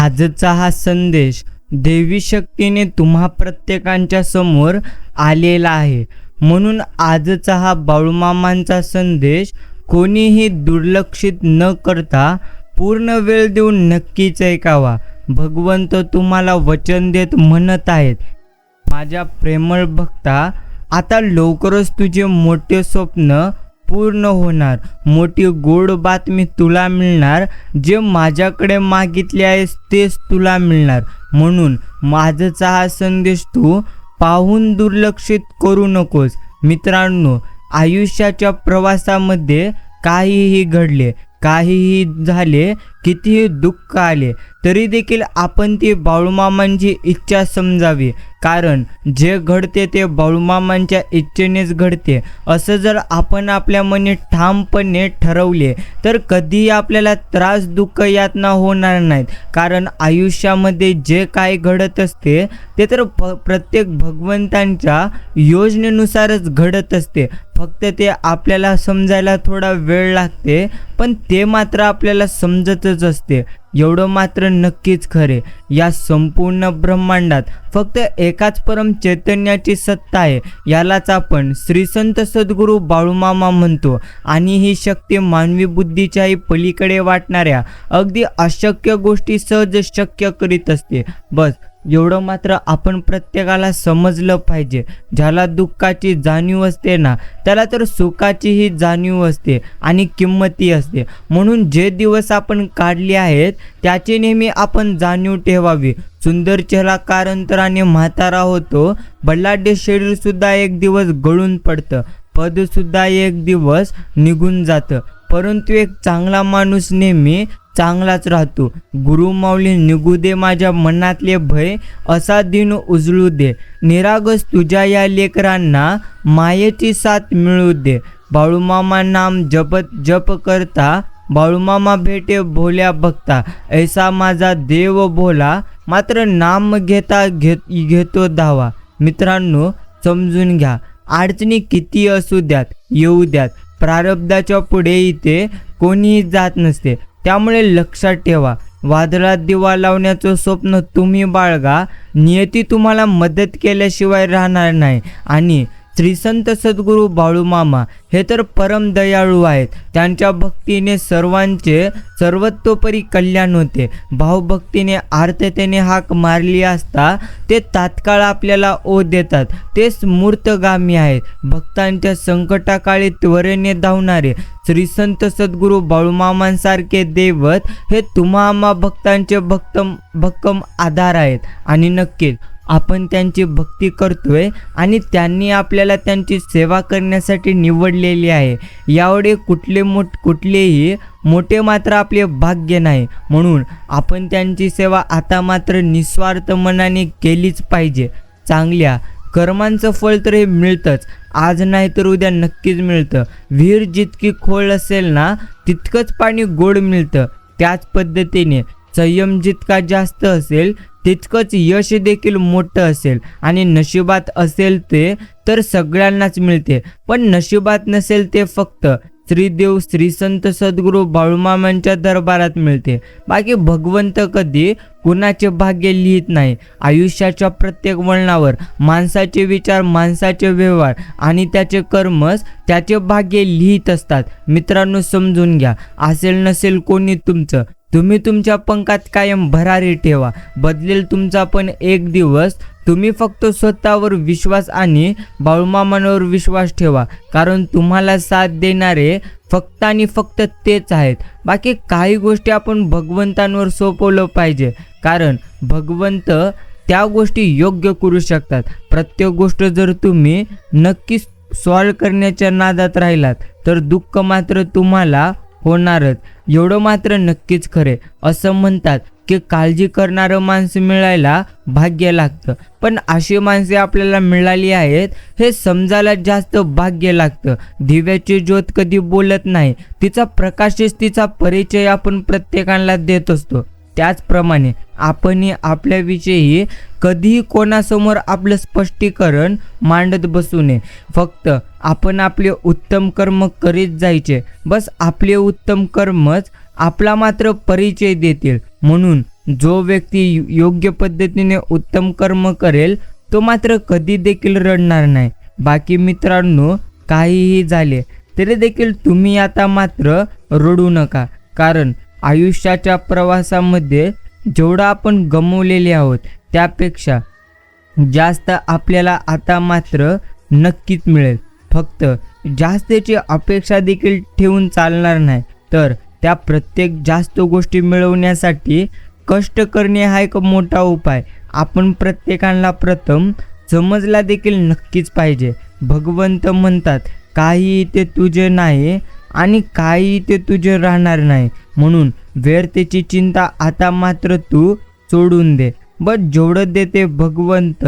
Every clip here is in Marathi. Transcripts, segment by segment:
आजचा हा संदेश दैवी शक्तीने तुम्हा प्रत्येकांच्या समोर आलेला आहे. म्हणून आजचा हा बाळूमामांचा संदेश कोणीही दुर्लक्षित न करता पूर्ण वेळ देऊन नक्कीच ऐकावा. भगवंत तुम्हाला वचन देत म्हणत आहेत, माझ्या प्रेमळ भक्ता, आता लवकरच तुझे मोठे स्वप्न पूर्ण होणार. मोठी गोड बातमी तुला मिळणार. जे माझ्याकडे मागितले आहेस तेच तुला मिळणार. म्हणून माझचा हा संदेश तू पाहून दुर्लक्षित करू नकोस. मित्रांनो, आयुष्याच्या प्रवासामध्ये काहीही घडले, काहीही झाले, कितीही दुःख आले तरी देखील आपण ती बाळूमामांची इच्छा समजावी. कारण जे घडते ते बाळूमामांच्या इच्छेनेच घडते. असं जर आपण आपल्या मनी ठामपणे ठरवले तर कधीही आपल्याला त्रास, दुःख, यातना होणार नाहीत. कारण आयुष्यामध्ये जे काय घडत असते ते तर प्रत्येक भगवंतांच्या योजनेनुसारच घडत असते. फक्त ते आपल्याला समजायला थोडा वेळ लागते, पण ते मात्र आपल्याला समजतच असते. एवढं मात्र नक्कीच खरे, या संपूर्ण ब्रह्मांडात फक्त एकाच परम चैतन्याची सत्ता आहे. यालाच आपण श्री संत सद्गुरू बाळूमामा म्हणतो. आणि ही शक्ती मानवी बुद्धीच्याही पलीकडे वाटणाऱ्या अगदी अशक्य गोष्टी सहज शक्य करीत असते. बस एवढं मात्र आपण प्रत्येकाला समजलं पाहिजे. ज्याला दुःखाची जाणीव असते ना, त्याला तर सुखाचीही जाणीव असते आणि किंमतही असते. म्हणून जे दिवस आपण काढले आहेत त्याची नेहमी आपण जाणीव ठेवावी. सुंदर चेहरा कारांतराने म्हातारा होतो, बलाढ्य शरीर सुद्धा एक दिवस गळून पडतं, पद सुद्धा एक दिवस निघून जातं, परंतु एक चांगला माणूस नेहमी चांगलाच राहतो. गुरु माऊली निघू दे माझ्या मनातले भय, असा दिन उजळू दे, निरागस तुझ्या या लेकरांना मायेची साथ मिळू दे. बाळूमामा नाम जपत जप करता, बाळूमामा भेटे भोल्या भक्ता, ऐसा माझा देव भोला, मात्र नाम घेता घेतो धावा. मित्रांनो, समजून घ्या, अडचणी किती असू द्यात, येऊ द्यात, प्रारब्धाच्या पुढे इथे कोणीही जात नसते. त्यामुळे लक्षात ठेवा, वादळात दिवा लावण्याचं स्वप्न तुम्ही बाळगा, नियती तुम्हाला मदत केल्याशिवाय राहणार नाही. आणि श्री संत सद्गुरू बाळूमामा हे तर परम दयाळू आहेत. त्यांच्या भक्तीने सर्वांचे सर्वतोपरी कल्याण होते. भावभक्तीने आर्ततेने हाक मारली असता ते तात्काळ आपल्याला ओढ देतात. ते स्मूर्तगामी आहेत. भक्तांच्या संकटाकाळी त्वरेने धावणारे श्री संत सद्गुरू बाळूमामांसारखे दैवत हे तुम्हा आम्हा भक्तांचे भक्कम आधार आहेत. आणि नक्कीच आपण त्यांची भक्ती करतोय आणि त्यांनी आपल्याला त्यांची सेवा करण्यासाठी निवडलेली आहे. यावेळी कुठलेही मोठे मात्र आपले भाग्य नाही. म्हणून आपण त्यांची सेवा आता मात्र निस्वार्थ मनाने केलीच पाहिजे. चांगल्या कर्मांचं फळ तर हे मिळतंच, आज नाही तर उद्या नक्कीच मिळतं. विहीर जितकी खोल असेल ना, तितकंच पाणी गोड मिळतं. त्याच पद्धतीने संयम जितका जास्त असेल तितकंच यश देखील मोठं असेल. आणि नशिबात असेल ते तर सगळ्यांनाच मिळते, पण नशिबात नसेल ते फक्त श्रीदेव श्री संत सद्गुरू बाळूमामांच्या दरबारात मिळते. बाकी भगवंत कधी कुणाचे भाग्य लिहित नाही. आयुष्याच्या प्रत्येक वळणावर माणसाचे विचार, माणसाचे व्यवहार आणि त्याचे कर्मच त्याचे भाग्य लिहित असतात. मित्रांनो, समजून घ्या, असेल नसेल कोणी तुमचं, तुम्ही तुमच्या पंखात कायम भरारी ठेवा. बदलेल तुमचा पण एक दिवस. तुम्ही फक्त स्वतःवर विश्वास आणि बाळूमामांवर विश्वास ठेवा. कारण तुम्हाला साथ देणारे फक्त आणि फक्त तेच आहेत. बाकी काही गोष्टी आपण भगवंतांवर सोपवलं पाहिजे. कारण भगवंत त्या गोष्टी योग्य करू शकतात. प्रत्येक गोष्ट जर तुम्ही नक्कीच सॉल्व करण्याच्या नादात राहिलात तर दुःख मात्र तुम्हाला होणारच. एवढं मात्र नक्कीच खरे. असं म्हणतात की काळजी करणारं माणसं मिळायला भाग्य लागतं, पण अशी माणसे आपल्याला मिळाली आहेत हे समजायला जास्त भाग्य लागतं. दिव्याची ज्योत कधी बोलत नाही, तिचा प्रकाशच तिचा परिचय आपण प्रत्येकाला देत असतो. त्याचप्रमाणे आपणही आपल्याविषयी कधीही कोणासमोर आपलं स्पष्टीकरण मांडत बसू नये. फक्त आपण आपले उत्तम कर्म करीत जायचे. बस आपले उत्तम कर्मच आपला मात्र परिचय देतील. म्हणून जो व्यक्ती योग्य पद्धतीने उत्तम कर्म करेल तो मात्र कधी देखील रडणार नाही. बाकी मित्रांनो, काहीही झाले तरी देखील तुम्ही आता मात्र रडू नका, कारण आयुष्याच्या प्रवासामध्ये जेवढं आपण गमावलेले आहोत त्यापेक्षा जास्त आपल्याला आता मात्र नक्कीच मिळेल. फक्त जास्तीची अपेक्षा देखील ठेवून चालणार नाही, तर त्या प्रत्येक जास्त गोष्टी मिळवण्यासाठी कष्ट करणे हा एक मोठा उपाय आपण प्रत्येकाला प्रथम समजला देखील नक्कीच पाहिजे. भगवंत म्हणतात, काही ते तुझे नाही आणि काही ते तुझे राहणार नाही, म्हणून व्यर्थेची चिंता आता मात्र तू सोडून दे. बस जेवढं देते भगवंत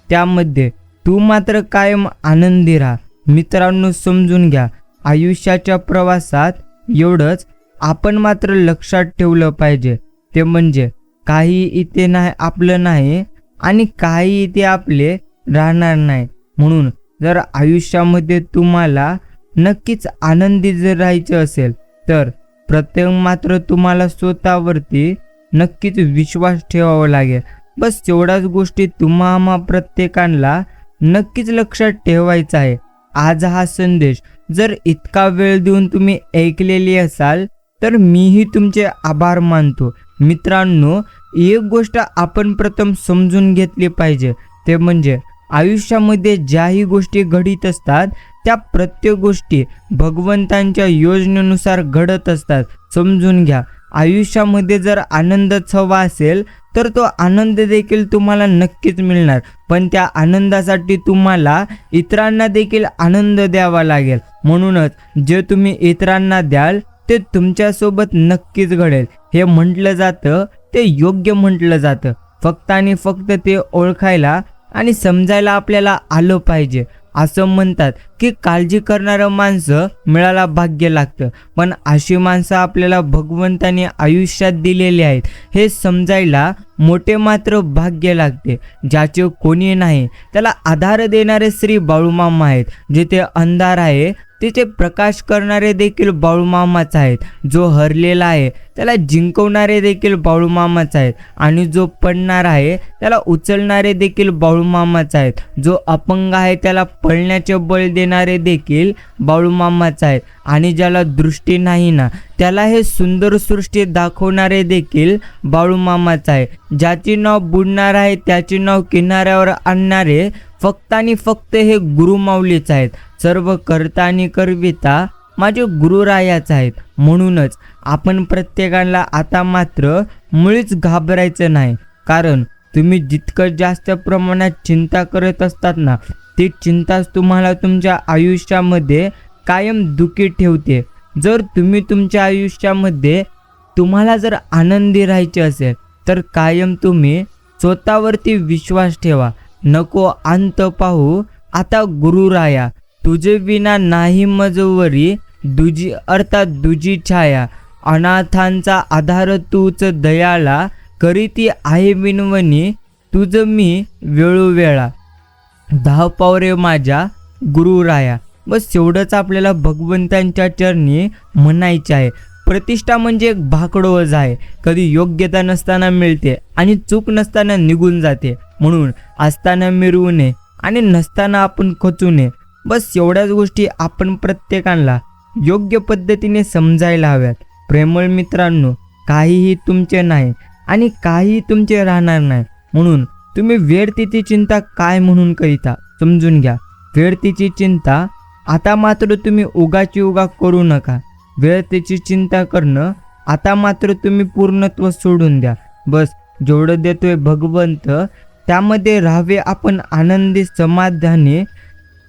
त्यामध्ये तू मात्र कायम आनंदी राहा. मित्रांनो, समजून घ्या, आयुष्याच्या प्रवासात एवढंच आपण मात्र लक्षात ठेवलं पाहिजे, ते म्हणजे काही इथे नाही आपलं नाही आणि काही इथे आपले राहणार नाही. म्हणून जर आयुष्यामध्ये तुम्हाला नक्कीच आनंदी जर राहायचं असेल तर प्रत्येक मात्र तुम्हाला स्वतःवरती नक्कीच विश्वास ठेवावा लागेल. बस एवढ्याच गोष्टी तुम्हा प्रत्येकाला नक्कीच लक्षात ठेवायचा आहे. आज हा संदेश जर इतका वेळ देऊन तुम्ही ऐकलेली असाल तर मीही तुमचे आभार मानतो. मित्रांनो, एक गोष्ट आपण प्रथम समजून घेतली पाहिजे, ते म्हणजे आयुष्यामध्ये ज्याही गोष्टी घडत असतात त्या प्रत्येक गोष्टी भगवंतांच्या योजनेनुसार घडत असतात. समजून घ्या, आयुष्यामध्ये जर आनंदच हवा असेल तर तो आनंद देखील तुम्हाला नक्कीच मिळणार, पण त्या आनंदासाठी तुम्हाला इतरांना देखील आनंद द्यावा लागेल. म्हणूनच जे तुम्ही इतरांना द्याल ते तुमच्यासोबत नक्कीच घडेल. हे म्हटलं जातं ते योग्य म्हटलं जातं, फक्त आणि फक्त ते ओळखायला आणि समजायला आपल्याला आलं पाहिजे. असं म्हणतात की काळजी करणारं माणसं मिळायला भाग्य लागतं, पण अशी माणसं आपल्याला भगवंताने आयुष्यात दिलेली आहेत हे समजायला मोठे मात्र भाग्य लागते. ज्याचे कोणी नाही त्याला आधार देणारे श्री बाळूमामा आहेत. जिथे अंधार आहे तिथे प्रकाश करणारे देखील बाळूमामाच आहेत. जो हरलेला आहे त्याला जिंकवणारे देखील बाळूमामाच आहेत, आणि जो पडणार आहे त्याला उचलणारे देखील बाळूमामाच आहेत. जो अपंग आहे त्याला पळण्याचे बळ देणारे देखील बाळूमामाच आहेत, आणि ज्याला दृष्टी नाही ना त्याला हे सुंदर सृष्टी दाखवणारे देखील बाळूमामाच आहे. ज्याचे नाव बुडणार आहे त्याचे नाव किनाऱ्यावर आणणारे फक्त आणि फक्त हे गुरुमाऊलीच आहेत. सर्व करता आणि करविता माझे गुरुरायाच आहेत. म्हणूनच आपण प्रत्येकाला आता मात्र मुळीच घाबरायचं नाही, कारण तुम्ही जितकं जास्त प्रमाणात चिंता करत असतात ना ती चिंताच तुम्हाला तुमच्या आयुष्यामध्ये कायम दुःखी ठेवते. जर तुम्ही तुमच्या आयुष्यामध्ये तुम्हाला जर आनंदी राहायचे असेल तर कायम तुम्ही स्वतःवरती विश्वास ठेवा. नको अंत पाहू आता गुरुराया, तुझे विना नाही मजवरी दुजी अर्थात दुजी छाया. अनाथांचा आधार तूच दयाळा, करीती आहे विनवणी तुझ मी वेळोवेळा. धाव पावरे माझ्या गुरुराया. बस एवढंच आपल्याला भगवंतांच्या चरणी म्हणायचे आहे. प्रतिष्ठा म्हणजे एक भाकडोज आहे, कधी योग्यता नसताना मिळते आणि चूक नसताना निघून जाते. म्हणून असताना मिरवू नये आणि नसताना आपण खचू नये. बस एवढ्याच गोष्टी आपण प्रत्येकाला योग्य पद्धतीने समजायला हव्यात. प्रेमळ मित्रांनो, काहीही तुमचे नाही आणि काहीही तुमचे राहणार नाही, म्हणून तुम्ही व्यर्थेची चिंता काय म्हणून करीता. समजून घ्या, व्यर्थेची चिंता आता मात्र तुम्ही उगाची उगा करू नका. व्यर्थेची चिंता करणं आता मात्र तुम्ही पूर्णत्व सोडून द्या. बस जेवढं देतोय भगवंत त्यामध्ये राहावे आपण आनंदी समाधानी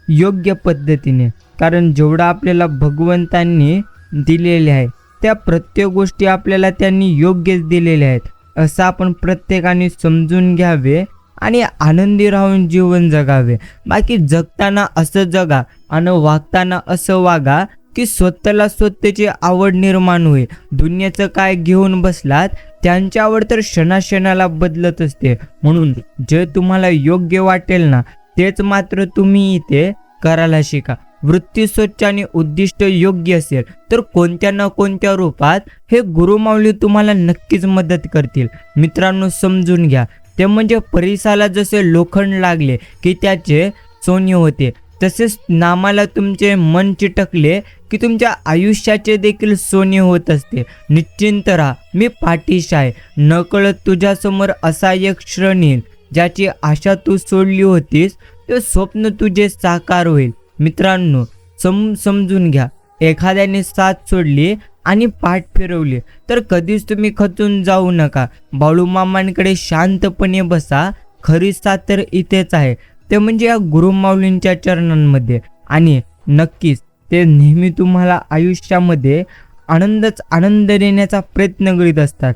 योग्य पद्धतीने, कारण जेवढं आपल्याला भगवंतांनी दिलेले आहे त्या प्रत्येक गोष्टी आपल्याला त्यांनी योग्यच दिलेल्या आहेत असं आपण प्रत्येकाने समजून घ्यावे आणि आनंदी राहून जीवन जगावे. बाकी जगताना असं जगा आणि वागताना असं वागा की स्वतःला स्वतःची आवड निर्माण होईल. दुनियेचं काय घेऊन बसलात त्यांची आवड तर क्षणाक्षणाला बदलत असते. म्हणून जे तुम्हाला योग्य वाटेल ना तेच मात्र तुम्ही इथे करायला शिका. वृत्ती स्वच्छ आणि उद्दिष्ट योग्य असेल तर कोणत्या ना कोणत्या रूपात हे गुरुमाऊली तुम्हाला नक्कीच मदत करतील. मित्रांनो, समजून घ्या, ते म्हणजे परिसाला जसे लोखंड लागले की त्याचे सोने होते, तसेच नामाला तुमचे मन चिटकले की तुमच्या आयुष्याचे देखील सोने होत असते. निश्चिंत राहा, मी पाठीशी आहे. नकळत तुझ्यासमोर असा एक क्षण येईल ज्याची आशा तू सोडली होतीस ते स्वप्न तुझे साकार होईल. मित्रांनो, समजून घ्या, एखाद्याने साथ सोडली आणि पाठ फिरवली तर कधीच तुम्ही खचून जाऊ नका. बाळूमामांकडे शांतपणे बसा. खरी साथ तर इथेच आहे, ते म्हणजे या गुरुमाऊलींच्या चरणांमध्ये. आणि नक्कीच ते नेहमी तुम्हाला आयुष्यामध्ये आनंद देण्याचा प्रयत्न करीत असतात.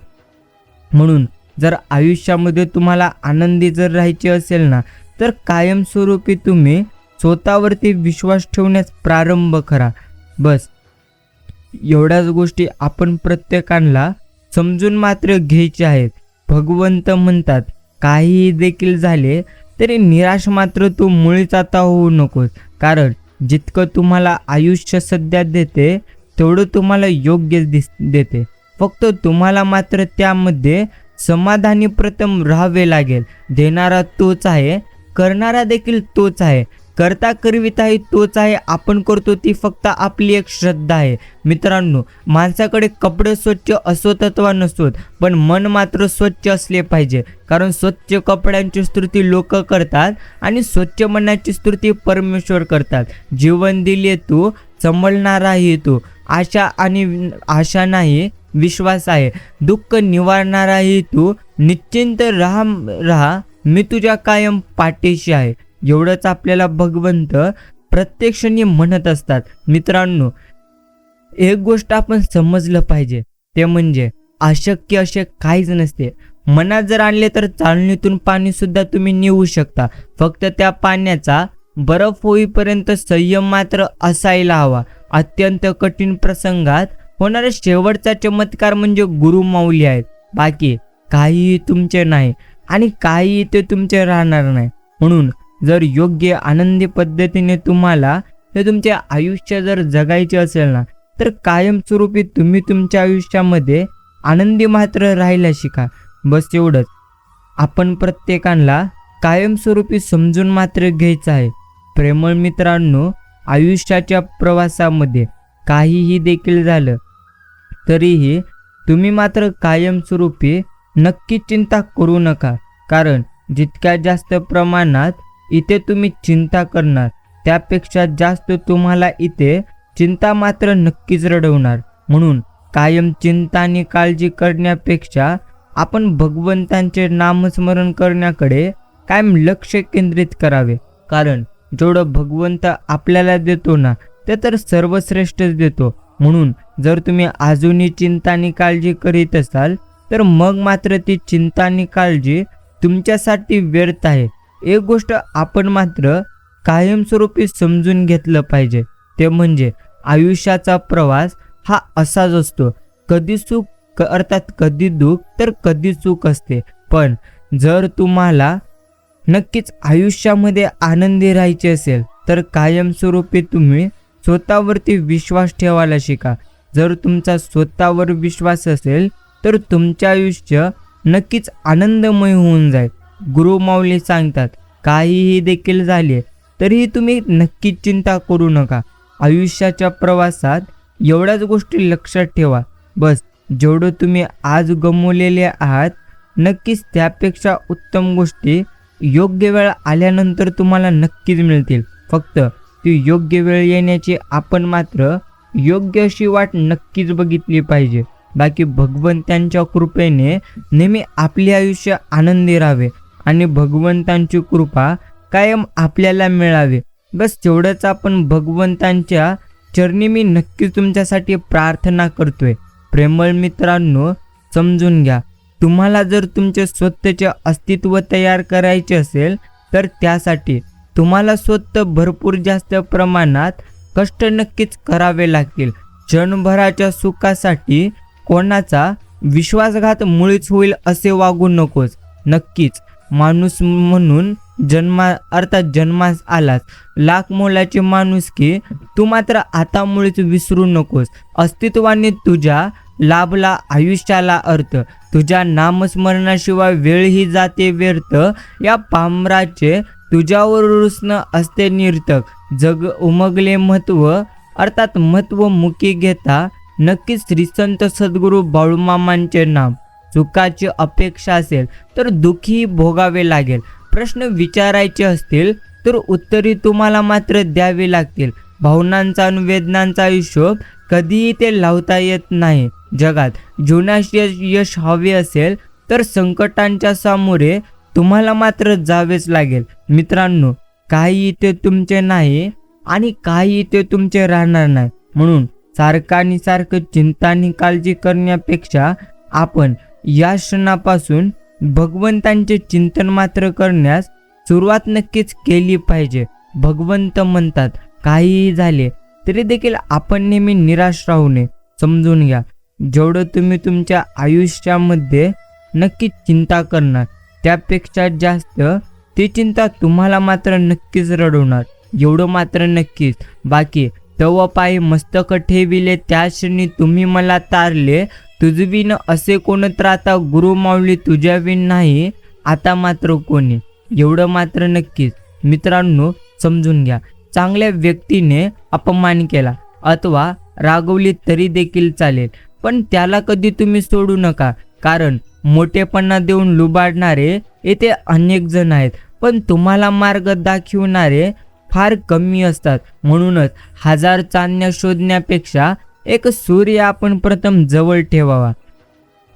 म्हणून जर आयुष्यामध्ये तुम्हाला आनंदी जर राहायचे असेल ना, तर कायमस्वरूपी तुम्ही स्वतःवरती विश्वास ठेवण्यास प्रारंभ करा. बस एवढ्याच गोष्टी आपण प्रत्येकाला समजून मात्र घ्यायचे आहेत. भगवंत म्हणतात, काहीही देखील झाले तरी निराश मात्र तू मुळीच आता होऊ नकोस, कारण जितकं तुम्हाला आयुष्य सध्या देते तेवढं तुम्हाला योग्य देते. फक्त तुम्हाला मात्र त्यामध्ये समाधानी प्रथम राहावे लागेल. देणारा तोच आहे, करणारा देखील तोच आहे, करता करविताही तोच आहे. आपण करतो ती फक्त आपली एक श्रद्धा आहे. मित्रांनो, माणसाकडे कपडे स्वच्छ असोत अथवा नसोत, पण मन मात्र स्वच्छ असले पाहिजे, कारण स्वच्छ कपड्यांची स्तुती लोक करतात आणि स्वच्छ मनाची स्तुती परमेश्वर करतात. जीवन दिले तू, संभलणाराही तू. आशा नाही, विश्वास आहे. दुःख निवारणाराही तू. निश्चिंत राहा, मी तुझ्या कायम पाठीशी आहे. एवढंच आपल्याला भगवंत प्रत्येक क्षणी म्हणत असतात. मित्रांनो, एक गोष्ट आपण समजलं पाहिजे, ते म्हणजे अशक्य असे काहीच नसते. मनात जर आणले तर चाळणीतून पाणी सुद्धा तुम्ही नेऊ शकता. फक्त त्या पाण्याचा बर्फ होईपर्यंत संयम मात्र असायला हवा. अत्यंत कठीण प्रसंगात होणारा शेवटचा चमत्कार म्हणजे गुरुमाऊली आहेत. बाकी काहीही तुमचे नाही आणि काहीही ते तुमचे राहणार नाही. म्हणून जर योग्य आनंदी पद्धतीने तुम्हाला हे तुमचे आयुष्य जर जगायचे असेल ना, तर कायमस्वरूपी तुम्ही तुमच्या आयुष्यामध्ये आनंदी मात्र राहायला शिका. बस एवढंच आपण प्रत्येकाला कायमस्वरूपी समजून मात्र घ्यायचं आहे. प्रेमळ मित्रांनो, आयुष्याच्या प्रवासामध्ये काहीही देखील झालं तरीही तुम्ही मात्र कायमस्वरूपी नक्की चिंता करू नका, कारण जितक्या जास्त प्रमाणात इथे तुम्ही चिंता करणार त्यापेक्षा जास्त तुम्हाला इथे चिंता मात्र नक्कीच रडवणार. म्हणून कायम चिंता आणि काळजी करण्यापेक्षा आपण भगवंतांचे नामस्मरण करण्याकडे कायम लक्ष केंद्रित करावे, कारण जेवढं भगवंत आपल्याला देतो ना, ते तर सर्वश्रेष्ठच देतो. म्हणून जर तुम्ही अजूनही चिंता आणि काळजी करीत असाल तर मग मात्र ती चिंता आणि काळजी तुमच्यासाठी व्यर्थ आहे. एक गोष्ट आपण मात्र कायमस्वरूपी समजून घेतलं पाहिजे, ते म्हणजे आयुष्याचा प्रवास हा असाच असतो. कधी सुख अर्थात कधी दुःख तर कधी सुख असते. पण जर तुम्हाला नक्कीच आयुष्यामध्ये आनंदी राहायचे असेल तर कायमस्वरूपी तुम्ही स्वतःवरती विश्वास ठेवायला शिका. जर तुमचा स्वतःवर विश्वास असेल तर तुमचे आयुष्य नक्कीच आनंदमय होऊन जाईल. गुरुमाऊली सांगतात, काहीही देखील झाले तरीही तुम्ही नक्कीच चिंता करू नका. आयुष्याच्या प्रवासात एवढ्याच गोष्टी लक्षात ठेवा. बस जेवढं तुम्ही आज गमावलेले आहात, नक्कीच त्यापेक्षा उत्तम गोष्टी योग्य वेळ आल्यानंतर तुम्हाला नक्कीच मिळतील. फक्त ती योग्य वेळ येण्याची आपण मात्र योग्य अशी वाट नक्कीच बघितली पाहिजे. बाकी भगवंतांच्या कृपेने नेहमी आपले आयुष्य आनंदी राहावे आणि भगवंतांची कृपा कायम आपल्याला मिळावे. बस तेवढंच आपण भगवंतांच्या चरणी मी नक्कीच तुमच्यासाठी प्रार्थना करतोय. प्रेमळ मित्रांनो, समजून घ्या, तुम्हाला जर तुमचे स्वतःचे अस्तित्व तयार करायचे असेल तर त्यासाठी तुम्हाला स्वतः भरपूर जास्त प्रमाणात कष्ट नक्कीच करावे लागतील. क्षणभराच्या सुखासाठी कोणाचा विश्वासघात मुळीच होईल असे वागू नकोस. नक्कीच माणूस म्हणून जन्मास आलास, लाख मोलाची माणुसकी तू मात्र आता मुळीच विसरू नकोस. अस्तित्वाने तुझ्या लाभला आयुष्याला अर्थ, तुझ्या नामस्मरणाशिवाय वेळही जाते व्यर्थ. या पामराचे तुझ्यावर रुसणं असते निर्थक. जग उमगले महत्व, अर्थात महत्व मुखी घेता नक्कीच श्रीसंत सद्गुरू बाळूमामांचे नाम. सुखाची अपेक्षा असेल तर दुःखी भोगावे लागेल. प्रश्न विचारायचे असतील तर उत्तरे तुम्हाला मात्र द्यावी लागतील. भावनांचा आणि वेदनांचा हिशोब कधीही ते लावता येत नाही. जगात जीवनात यश हवे असेल तर संकटांच्या सामोरे तुम्हाला मात्र जावेच लागेल. मित्रांनो, काही इथे तुमचे नाही आणि काही इथे तुमचे राहणार नाही. म्हणून सारखं चिंता आणि काळजी करण्यापेक्षा आपण या क्षणापासून भगवंतांचे चिंतन मात्र करण्यास सुरुवात नक्कीच केली पाहिजे. भगवंत म्हणतात, काहीही झाले तरी देखील आपण नेहमी निराश राहू नये. समजून घ्या, जेवढं तुम्ही तुमच्या आयुष्यामध्ये नक्कीच चिंता करणार त्यापेक्षा जास्त ती चिंता तुम्हाला मात्र नक्कीच रडवणार. एवढं मात्र नक्कीच. बाकी तव पायी मस्तक ठेविले त्या क्षणी तुम्ही मला तारले. तुझविन असे कोण त्राता गुरु माऊली तुझ्याविन नाही आता मात्र कोणी. एवढं मात्र नक्कीच. मित्रांनो, समजून घ्या, चांगल्या व्यक्तीने अपमान केला अथवा रागवली तरी देखील चालेल, पण त्याला कधी तुम्ही सोडू नका. कारण मोठेपणा देऊन लुबाडणारे येथे अनेक जण आहेत, पण तुम्हाला मार्ग दाखवणारे फार कमी असतात. म्हणूनच 1000 चांदण्या शोधण्यापेक्षा एक सूर्य आपण प्रथम जवळ ठेवावा.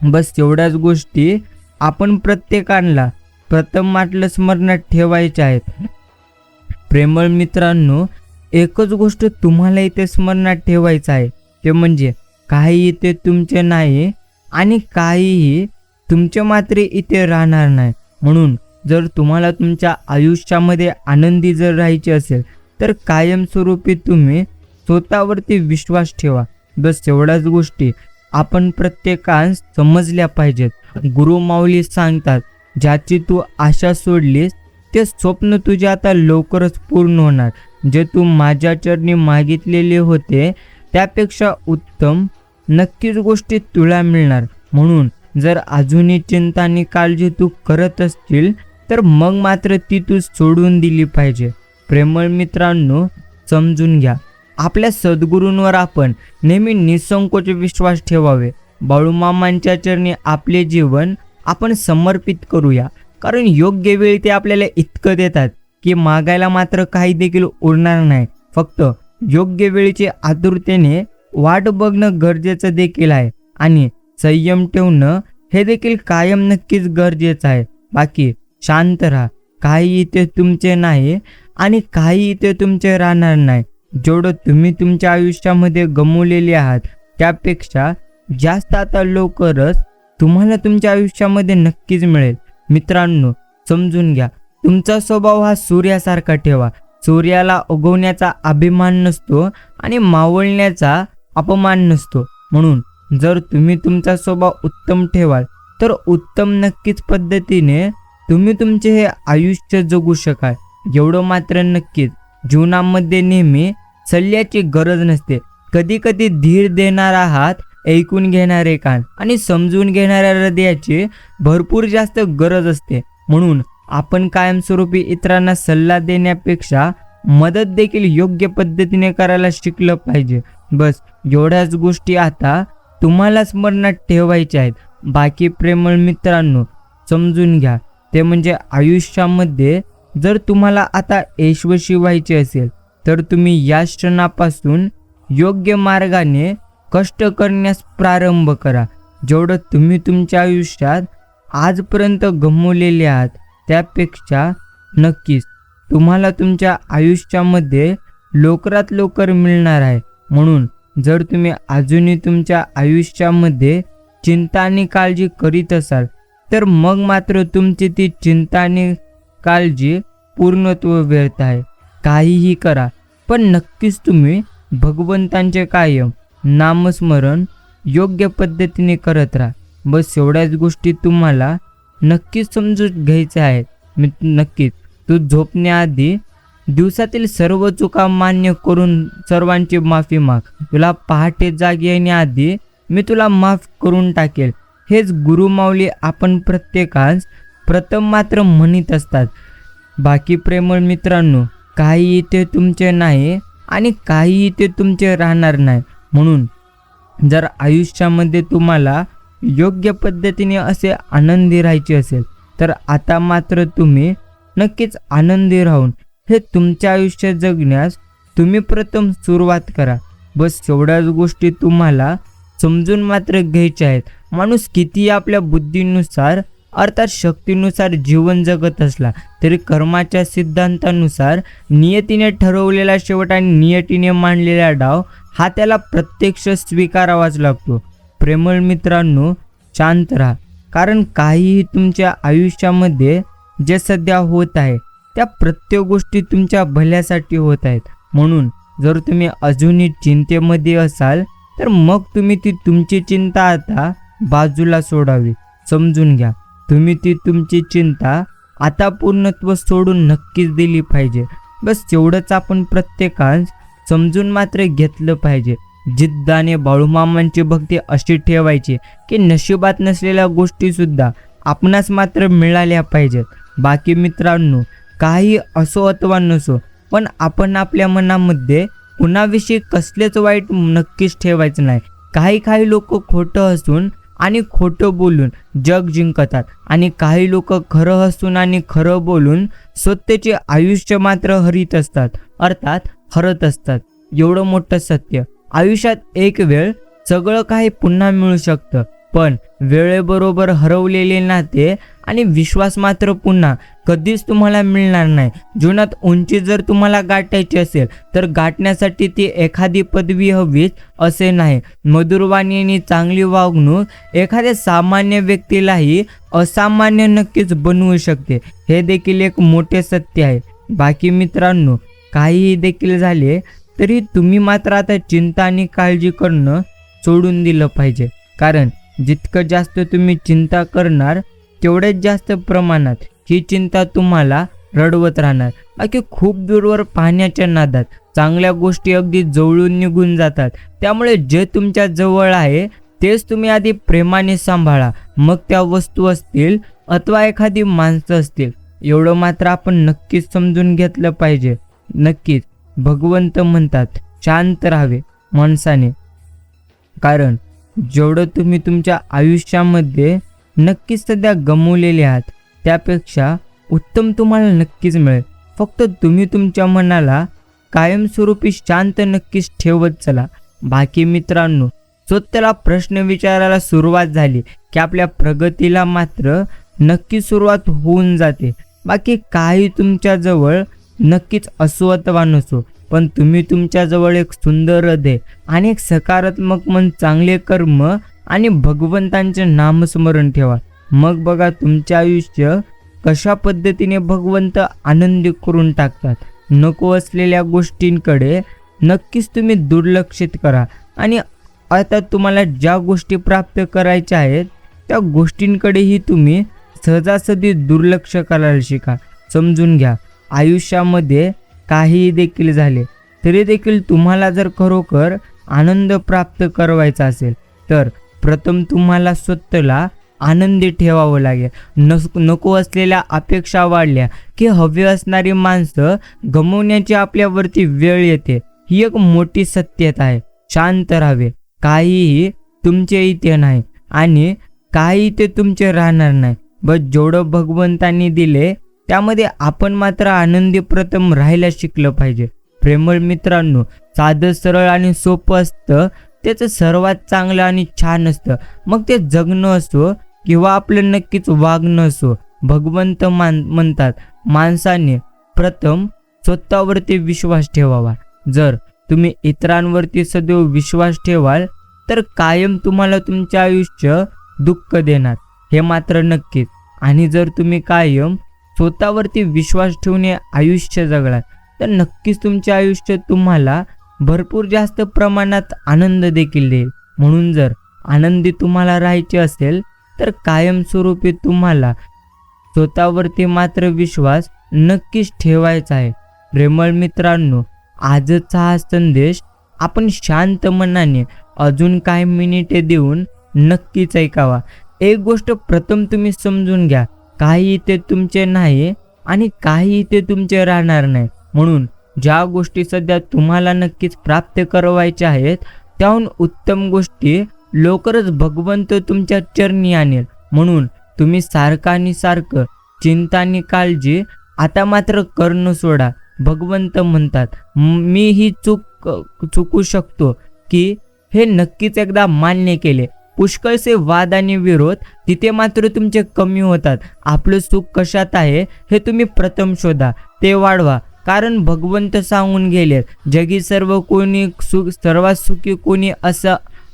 बस एवढ्याच गोष्टी आपण प्रत्येकाला प्रथम आपल्या स्मरणात ठेवायच्या आहेत. प्रेमळ मित्रांनो, एकच गोष्ट तुम्हाला इथे स्मरणात ठेवायचं आहे, ते म्हणजे काही इथे तुमचे नाही आणि काहीही तुमचे मात्र इथे राहणार नाही. म्हणून जर तुम्हाला तुमच्या आयुष्यामध्ये आनंदी जर राहायचे असेल तर कायमस्वरूपी तुम्ही स्वतःवरती विश्वास ठेवा. बस एवढ्याच गोष्टी आपण प्रत्येकास समजल्या पाहिजेत. गुरु माऊली सांगतात, ज्याची तू आशा सोडलीस ते स्वप्न तुझे आता लवकरच पूर्ण होणार. जे तू माझ्या चरणी मागितलेले होते त्यापेक्षा उत्तम नक्कीच गोष्टी तुला मिळणार. म्हणून जर अजूनही चिंता आणि काळजी तू करत असतील तर मग मात्र ती तू सोडून दिली पाहिजे. प्रेमळ मित्रांनो, समजून घ्या, आपल्या सद्गुरूंवर आपण नेहमी निसंकोच विश्वास ठेवावे. बाळूमामांच्या चरणी आपले जीवन आपण समर्पित करूया. कारण योग्य वेळी ते आपल्याला इतकं देतात की मागायला मात्र काही देखील उरणार नाही. फक्त योग्य वेळेची आतुरतेने वाट बघणं गरजेचं देखील आहे आणि संयम ठेवणं हे देखील कायम नक्कीच गरजेचं आहे. बाकी शांत राहा. काही इथे तुमचे नाही आणि काही इथे तुमचे राहणार नाही. जेवढं तुम्ही तुमच्या आयुष्यामध्ये गमावलेले आहात त्यापेक्षा जास्त आता लवकरच तुम्हाला तुमच्या आयुष्यामध्ये नक्कीच मिळेल. मित्रांनो, समजून घ्या, तुमचा स्वभाव हा सूर्यासारखा ठेवा. सूर्याला उगवण्याचा अभिमान नसतो आणि मावळण्याचा अपमान नसतो. म्हणून जर तुम्ही तुमचा स्वभाव उत्तम ठेवाल तर उत्तम नक्कीच पद्धतीने तुम्ही तुमचे हे आयुष्य जगू शकाल. एवढं मात्र नक्कीच. जीवनामध्ये नेहमी सल्ल्याची गरज नसते. कधी कधी धीर देणारा हात, ऐकून घेणारे कान आणि समजून घेणाऱ्या हृदयाची भरपूर जास्त गरज असते. म्हणून आपण कायमस्वरूपी इतरांना सल्ला देण्यापेक्षा मदत देखील योग्य पद्धतीने करायला शिकलं पाहिजे. बस एवढ्याच गोष्टी आता तुम्हाला स्मरणात ठेवायच्या आहेत. बाकी प्रेमळ मित्रांनो, समजून घ्या, ते म्हणजे आयुष्यामध्ये जर तुम्हाला आता यशस्वी व्हायचे असेल तर तुम्ही या क्षणापासून योग्य मार्गाने कष्ट करण्यास प्रारंभ करा. जेवढं तुम्ही तुमच्या आयुष्यात आजपर्यंत गमावलेले आहात त्यापेक्षा नक्कीच तुम्हाला तुमच्या आयुष्यामध्ये लवकरात लवकर मिळणार आहे. म्हणून जर तुम्ही अजूनही तुमच्या आयुष्यामध्ये चिंता आणि काळजी करीत असाल तर मग मात्र तुमची ती चिंता आणि काळजी पूर्णत्व व्यर्थ आहे. काहीही करा, पण नक्कीच तुम्ही भगवंतांचे कायम नामस्मरण योग्य पद्धतीने करत राहा. बस एवढ्याच गोष्टी तुम्हाला नक्कीच समजून घ्यायच्या आहेत. नक्कीच तू झोपण्याआधी दिवसातील सर्व चुका मान्य करून सर्वांची माफी माग. तुला पहाटे जागी येण्याआधी मी तुला माफ करून टाकेल. हेच गुरुमाऊली आपण प्रत्येकास प्रथम मात्र म्हणत असतात. बाकी प्रेमळ मित्रांनो, काही ते तुमचे नाही आणि काही ते तुमचे राहणार नाही. म्हणून जर आयुष्यामध्ये तुम्हाला योग्य पद्धतीने असे आनंदी राहायचे असेल तर आता मात्र तुम्ही नक्कीच आनंदी राहून हे तुमचे आयुष्य जगण्यास तुम्ही प्रथम सुरुवात करा. बस एवढ्याच गोष्टी तुम्हाला समजून मात्र घ्यायच्या आहेत. माणूस कितीही आपल्या बुद्धीनुसार अर्थात शक्तीनुसार जीवन जगत असला तरी कर्माच्या सिद्धांतानुसार नियतीने ठरवलेला शेवट आणि नियतीने मांडलेला डाव हा त्याला प्रत्यक्ष स्वीकारावाच लागतो. प्रेमळ मित्रांनो, शांत राहा, कारण काहीही तुमच्या आयुष्यामध्ये जे सध्या होत आहे त्या प्रत्येक गोष्टी तुमच्या भल्यासाठी होत आहेत. म्हणून जर तुम्ही अजूनही चिंतेमध्ये असाल तर मग तुम्ही ती तुमची चिंता आता बाजूला सोडावी. समजून घ्या, तुम्ही ती तुमची चिंता आता पूर्णत्व सोडून नक्कीच दिली पाहिजे. बस एवढंच आपण प्रत्येकास समजून मात्र घेतलं पाहिजे. जिद्द आणि बाळूमामांची भक्ती अशी ठेवायची की नशिबात नसलेल्या गोष्टीसुद्धा आपणास मात्र मिळाल्या पाहिजेत. बाकी मित्रांनो, काही असो अथवा नसो, पण आपण आपल्या मनामध्ये कुणाविषयी कसलेच वाईट नक्कीच ठेवायचं नाही. काही लोक खोटं हसून आणि खोटं बोलून जग जिंकतात आणि काही लोक खरं हसून आणि खरं बोलून स्वतःचे आयुष्य मात्र हरीत असतात, अर्थात हरत असतात. एवढं मोठं सत्य. आयुष्यात एक वेळ सगळं काही पुन्हा मिळू शकतं, पण वेळेबरोबर हरवलेले नाते आणि विश्वास मात्र पुन्हा कधीच तुम्हाला मिळणार नाही. जीवनात उंची जर तुम्हाला गाठायची असेल तर गाठण्यासाठी ती एखादी पदवी हवीच असे नाही. मधुरवाणी आणि चांगली वागणूक एखाद्या सामान्य व्यक्तीलाही असामान्य नक्कीच बनवू शकते. हे देखील एक मोठे सत्य आहे. बाकी मित्रांनो, काहीही देखील झाले तरी तुम्ही मात्र आता चिंता आणि काळजी करणं सोडून दिलं पाहिजे. कारण जितकं जास्त तुम्ही चिंता करणार तेवढ्याच जास्त प्रमाणात ही चिंता तुम्हाला रडवत राहणार. बाकी खूप दूरवर पाहण्याच्या नादात चांगल्या गोष्टी अगदी जवळून निघून जातात. त्यामुळे जे तुमच्या जवळ आहे तेच तुम्ही आधी प्रेमाने सांभाळा. मग त्या वस्तू असतील अथवा एखादी माणसं असतील. एवढं मात्र आपण नक्कीच समजून घेतलं पाहिजे. नक्कीच भगवंत म्हणतात शांत राहावे माणसाने, कारण जेवढं तुम्ही तुमच्या आयुष्यामध्ये नक्कीच सध्या गमावलेले आहात त्यापेक्षा उत्तम तुम्हाला नक्कीच मिळेल. फक्त तुम्ही तुमच्या मनाला कायमस्वरूपी शांत नक्कीच ठेवत चला. बाकी मित्रांनो, स्वतःला प्रश्न विचारायला सुरुवात झाली की आपल्या प्रगतीला मात्र नक्की सुरुवात होऊन जाते. बाकी काही तुमच्याजवळ नक्कीच असो अथवा नसो, पण तुम्ही तुमच्याजवळ एक सुंदर हृदय आणि एक सकारात्मक मन, चांगले कर्म आणि भगवंतांचे नामस्मरण ठेवा. मग बघा तुमचे आयुष्य कशा पद्धतीने भगवंत आनंदी करून टाकतात. नको असलेल्या गोष्टींकडे नक्कीच तुम्ही दुर्लक्षित करा आणि आता तुम्हाला ज्या गोष्टी प्राप्त करायच्या आहेत त्या गोष्टींकडेही तुम्ही सहजासहजी दुर्लक्ष करायला शिका. समजून घ्या, आयुष्यामध्ये काहीही देखील झाले तरी देखील तुम्हाला जर खरोखर आनंद प्राप्त करायचा असेल तर प्रथम तुम्हाला स्वतःला आनंदी ठेवावं लागेल. नको असलेल्या अपेक्षा वाढल्या की हवी असणारी माणसं गमवण्याची आपल्यावरती वेळ येते. ही एक मोठी सत्यता आहे. शांत राहावे. काहीही तुमचे इथे नाही आणि काही ते तुमचे राहणार नाही. बस जेवढं भगवंतांनी दिले त्यामध्ये आपण मात्र आनंदी प्रथम राहायला शिकलं पाहिजे. प्रेमळ मित्रांनो, साधं सरळ आणि सोपं असतं त्याचं सर्वात चांगलं आणि छान असतं. मग ते जगणं असो किंवा आपलं नक्कीच वागणं असो. भगवंत म्हणतात माणसाने प्रथम स्वतःवरती विश्वास ठेवावा. जर तुम्ही इतरांवरती सदैव विश्वास ठेवाल तर कायम तुम्हाला तुमचे आयुष्य दुःख देणार, हे मात्र नक्कीच. आणि जर तुम्ही कायम स्वतःवरती विश्वास ठेवून आयुष्य जगलात तर नक्कीच तुमचे आयुष्य तुम्हाला भरपूर जास्त प्रमाणात आनंद देखील देईल. म्हणून जर आनंदी तुम्हाला राहायचे असेल तर कायमस्वरूपी तुम्हाला स्वतःवरती मात्र विश्वास नक्कीच ठेवायचा आहे. प्रेमळ मित्रांनो, आजचा हा संदेश आपण शांत मनाने अजून काही मिनिटे देऊन नक्कीच ऐकावा. एक गोष्ट प्रथम तुम्ही समजून घ्या, काही ते तुमचे नाही आणि काही ते तुमचे राहणार नाही. म्हणून ज्या गोष्टी सध्या तुम्हाला नक्कीच प्राप्त करवायच्या आहेत, त्याहून उत्तम गोष्टी लवकरच भगवंत तुमच्या चरणी आणेल. म्हणून तुम्ही सारखं आणि सारखं चिंता आणि काळजी आता मात्र करणं सोडा. भगवंत म्हणतात, मी ही चुकू शकतो की हे नक्कीच एकदा मान्य केले. पुष्कळसे वाद आणि विरोध तिथे मात्र तुमचे कमी होतात. आपलं सुख कशात आहे हे तुम्ही प्रथम शोधा, ते वाढवा. कारण भगवंत सांगून गेले, जगी सर्वात सुखी कोणी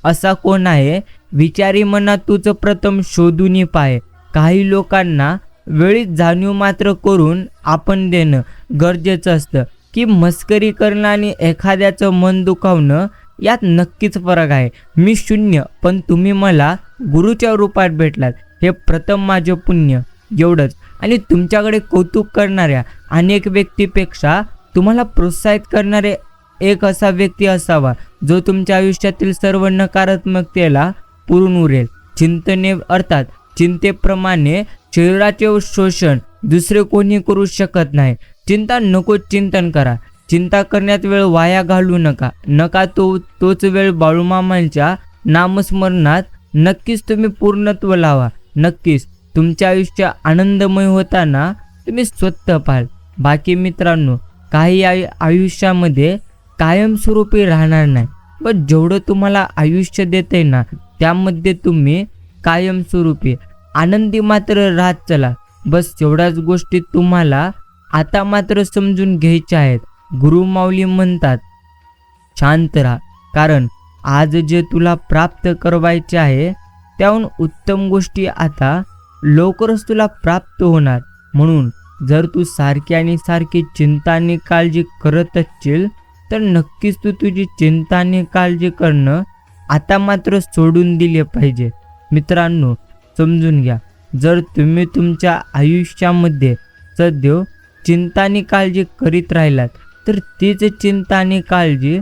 असा कोण आहे, विचारी मना तुझं प्रथम शोधून पाहे. काही लोकांना वेळीच जाणीव मात्र करून आपण देणं गरजेचं असतं की मस्करी करणं आणि एखाद्याचं मन दुखावणं, यात नक्कीच फरक आहे. मी शून्य, पण तुम्ही मला गुरुच्या रूपात भेटलात, हे प्रथम माझे पुण्य. एवढंच. आणि तुमच्याकडे कौतुक करणाऱ्या अनेक व्यक्तीपेक्षा तुम्हाला प्रोत्साहित करणारे एक असा व्यक्ती असावा, जो तुमच्या आयुष्यातील सर्व नकारात्मकतेला पुरून उरेल. चिंतने अर्थात चिंतेप्रमाणे शरीराचे शोषण दुसरे कोणी करू शकत नाही. चिंता नको, चिंतन करा. चिंता करण्यात वेळ वाया घालू नका. तोच वेळ बाळूमामांच्या नामस्मरणात नक्कीच तुम्ही पूर्णत्व लावा. नक्कीच तुमचे आयुष्य आनंदमय होताना तुम्ही स्वतः पाहाल. बाकी मित्रांनो, काही आयुष्यामध्ये कायमस्वरूपी राहणार नाही, पण जेवढं तुम्हाला आयुष्य देते ना, त्यामध्ये तुम्ही कायमस्वरूपी आनंदी मात्र राहत चला. बस एवढ्याच गोष्टी तुम्हाला आता मात्र समजून घ्यायच्या आहेत. गुरुमाऊली म्हणतात, शांत राहा, कारण आज जे तुला प्राप्त करवायचे आहे त्याहून उत्तम गोष्टी आता लवकरच तुला प्राप्त होणार. म्हणून जर तू सारखी आणि सारखी चिंता आणि काळजी करत असशील, तर नक्कीच तू तुझी चिंता आणि काळजी करणं आता मात्र सोडून दिले पाहिजे. मित्रांनो, समजून घ्या, जर तुम्ही तुमच्या आयुष्यामध्ये सदैव चिंता आणि काळजी करीत राहिलात, तर तीच चिंता आणि काळजी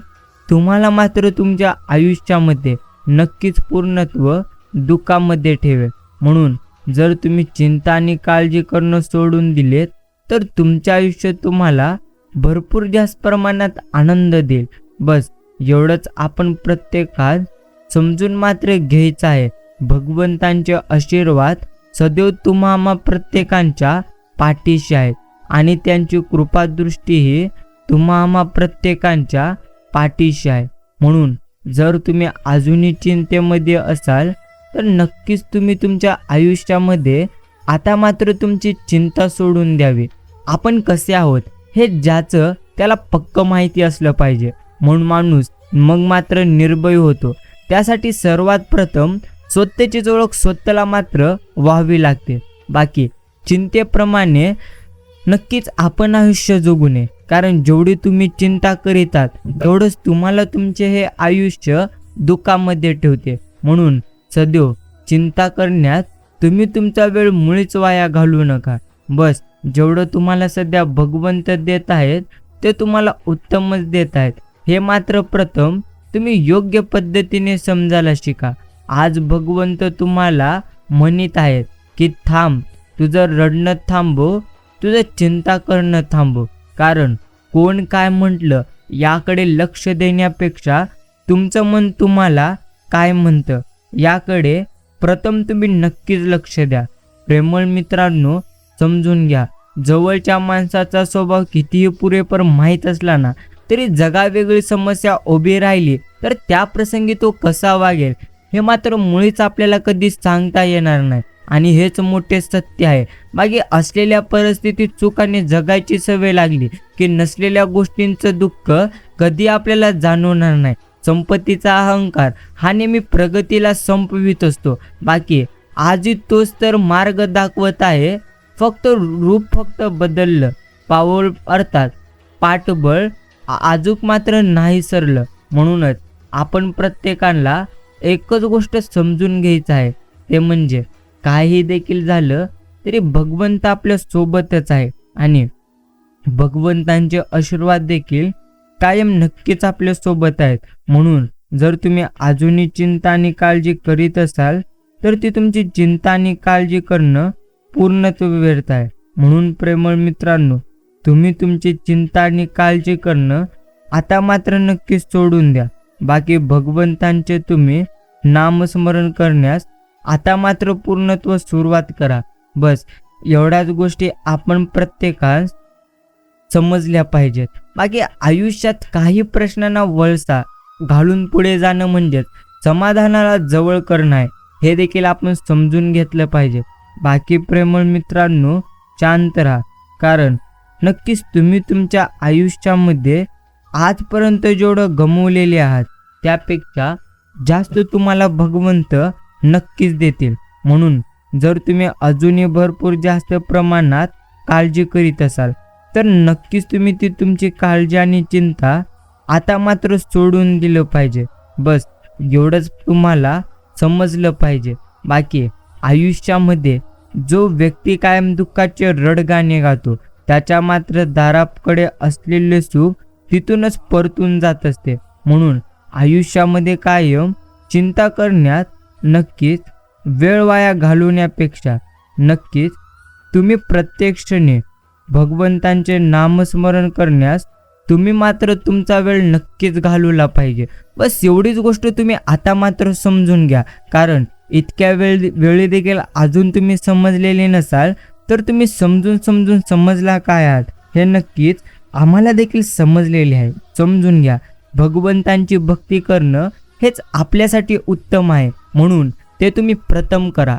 तुम्हाला मात्र तुमच्या आयुष्यामध्ये नक्कीच पूर्णत्व दुःखामध्ये ठेवेल. म्हणून जर तुम्ही चिंता आणि काळजी करणं सोडून दिलेत, तर तुमचे आयुष्य तुम्हाला भरपूर जास्त प्रमाणात आनंद देईल. बस एवढंच आपण प्रत्येकात समजून मात्र घ्यायचं आहे. भगवंतांचे आशीर्वाद सदैव तुम्हा प्रत्येकांच्या पाठीशी आहेत आणि त्यांची कृपादृष्टीही तुम्हा प्रत्येकांच्या पाठीशी आहे. म्हणून जर तुम्ही अजूनही चिंतेमध्ये असाल, तर नक्कीच तुम्ही तुमच्या आयुष्यामध्ये आता मात्र तुमची चिंता सोडून द्यावी. आपण कसे आहोत हे ज्याचं त्याला पक्क माहिती असलं पाहिजे. म्हणून माणूस मग मात्र निर्भय होतो. त्यासाठी सर्वात प्रथम स्वतःची ओळख स्वतःला मात्र व्हावी लागते. बाकी चिंतेप्रमाणे नक्कीच आपण आयुष्य जगू नये, कारण जेवढी तुम्ही चिंता करीतात तेवढंच तुम्हाला तुमचे हे आयुष्य दुःखामध्ये ठेवते. म्हणून सदैव चिंता करण्यात तुम्ही तुमचा वेळ मुळीच वाया घालवू नका. बस जेवढं तुम्हाला सध्या भगवंत देत आहेत ते तुम्हाला उत्तमच देत आहेत, हे मात्र प्रथम तुम्ही योग्य पद्धतीने समजायला शिका. आज भगवंत तुम्हाला म्हणत आहेत की थांब, तुझं रडणं थांबव, तुझं चिंता करणं थांबव. कारण कोण काय म्हटलं याकडे लक्ष देण्यापेक्षा तुमचं मन तुम्हाला काय म्हणतं याकडे प्रथम तुम्ही नक्कीच लक्ष द्या. प्रेमळ मित्रांनो, समजून घ्या, जवळच्या माणसाचा स्वभाव कितीही पुरेपूर माहीत असला ना, तरी जगावेगळी समस्या उभी राहिली तर त्या प्रसंगी तो कसा वागेल हे मात्र मुळीच आपल्याला कधी सांगता येणार नाही. आणि हेच मोठे सत्य आहे. बाकी असलेल्या परिस्थितीत चुकाने जगायची सवय लागली की नसलेल्या गोष्टींचं दुःख कधी आपल्याला जाणवणार नाही. संपत्तीचा अहंकार हा नेहमी प्रगतीला संपवित असतो. बाकी आजही तोच तर मार्ग दाखवत आहे, फक्त रूप बदललं. पाऊल अर्थात पाठबळ आजूक मात्र नाही सरलं. म्हणूनच आपण प्रत्येकाला एकच गोष्ट समजून घ्यायचं आहे, ते म्हणजे काही देखील झालं तरी भगवंत आपल्या सोबतच आहे आणि भगवंतांचे आशीर्वाद देखील कायम नक्कीच आपल्या सोबत आहेत. म्हणून जर तुम्ही अजूनही चिंता आणि काळजी करीत असाल तर ती तुमची चिंता आणि काळजी करणं पूर्णत्व व्यर्थ आहे. म्हणून प्रेमळ मित्रांनो, तुम्ही तुमची चिंता आणि काळजी करणं आता मात्र नक्कीच सोडून द्या. बाकी भगवंतांचे तुम्ही नामस्मरण करण्यास आता मात्र पूर्णत्व सुरुवात करा. बस एवढ्याच गोष्टी आपण प्रत्येकास समजल्या पाहिजेत. बाकी आयुष्यात काही प्रश्नांना वळसा घालून पुढे जाणं म्हणजेच समाधानाला जवळ करणं आहे, हे देखील आपण समजून घेतलं पाहिजे. बाकी प्रेमळ मित्रांनो, शांत राहा, कारण नक्कीच तुम्ही तुमच्या आयुष्यामध्ये आजपर्यंत जेवढं गमावलेले आहात त्यापेक्षा जास्त तुम्हाला भगवंत नक्कीच देतील. म्हणून जर तुम्ही अजूनही भरपूर जास्त प्रमाणात काळजी करीत असाल तर नक्कीच तुम्ही ती तुमची काळजी आणि चिंता आता मात्र सोडून दिलं पाहिजे. बस एवढंच तुम्हाला समजलं पाहिजे. बाकी आयुष्यामध्ये जो व्यक्ती कायम दुःखाचे रडगाणे गातो त्याच्या मात्र दाराकडे असलेले सुख तिथूनच परतून जात असते. म्हणून आयुष्यामध्ये कायम चिंता करण्यात नक्कीच वेळ वाया घालवण्यापेक्षा नक्कीच तुम्ही प्रत्येक क्षणी भगवंतांचे नामस्मरण करण्यास तुम्ही मात्र तुमचा वेळ नक्कीच घालवला पाहिजे. बस एवढीच गोष्ट तुम्ही आता मात्र समजून घ्या, कारण इतक्या वेळी देखील अजून तुम्ही समजलेले नसाल तर तुम्ही समजून समजला काय आहात हे नक्कीच आम्हाला देखील समजलेले आहे. समजून घ्या, भगवंतांची भक्ती करणं हेच आपल्यासाठी उत्तम आहे, म्हणून ते तुम्ही प्रथम करा.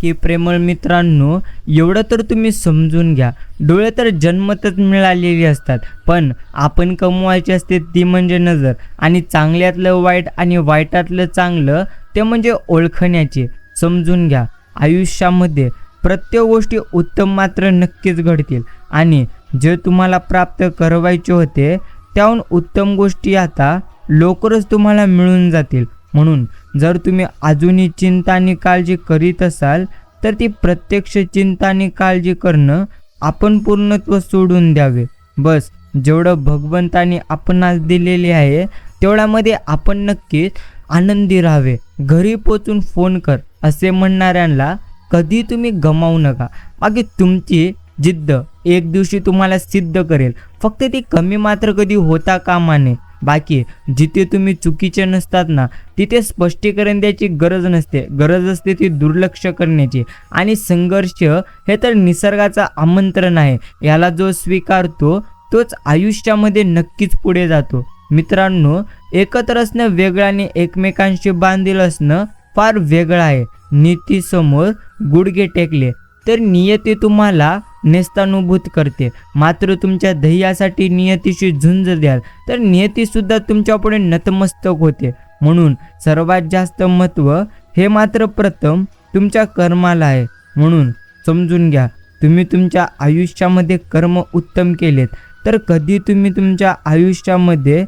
की प्रेमळ मित्रांनो, एवढं तर तुम्ही समजून घ्या, डोळे तर जन्मतच मिळालेली असतात, पण आपण कमवायची असते ती म्हणजे नजर, आणि चांगल्यातलं वाईट आणि वाईटातलं चांगलं ते म्हणजे ओळखण्याची. समजून घ्या, आयुष्यामध्ये प्रत्येक गोष्टी उत्तम मात्र नक्कीच घडतील, आणि जे तुम्हाला प्राप्त करवायचे होते त्याहून उत्तम गोष्टी आता लवकरच तुम्हाला मिळून जातील. म्हणून जर तुम्ही अजूनही चिंता आणि काळजी करीत असाल तर ती प्रत्यक्ष चिंता आणि काळजी करणं आपण पूर्णत्व सोडून द्यावे. बस जेवढं भगवंताने आपणास दिलेले आहे तेवढ्यामध्ये आपण नक्कीच आनंदी राहावे. घरी पोचून फोन कर असे म्हणणाऱ्यांना कधी तुम्ही गमावू नका. बाकी तुमची जिद्द एक दिवशी तुम्हाला सिद्ध करेल, फक्त ती कमी मात्र कधी होता कामा नये. बाकी जिथे तुम्ही चुकीचे नसतात ना तिथे स्पष्टीकरण द्यायची गरज नसते, गरज असते ती दुर्लक्ष करण्याची. आणि संघर्ष हे तर निसर्गाचं आमंत्रण आहे, याला जो स्वीकारतो तोच आयुष्यामध्ये नक्कीच पुढे जातो. मित्रांनो, एकत्र असणं वेगळं आणि एकमेकांशी बांधील असणं फार वेगळं आहे. नीतीसमोर गुडघे टेकले तर नियती तुम्हाला नेस्तानुभूत करते, मात्र तुमच्या ध्येयासाठी नियतीशी झुंज द्याल तर नियतीसुद्धा तुमच्यापुढे नतमस्तक होते. म्हणून सर्वात जास्त महत्त्व हे मात्र प्रथम तुमच्या कर्माला आहे. म्हणून समजून घ्या, तुम्ही तुमच्या आयुष्यामध्ये कर्म उत्तम केलेत तर कधी तुम्ही तुमच्या आयुष्यामध्ये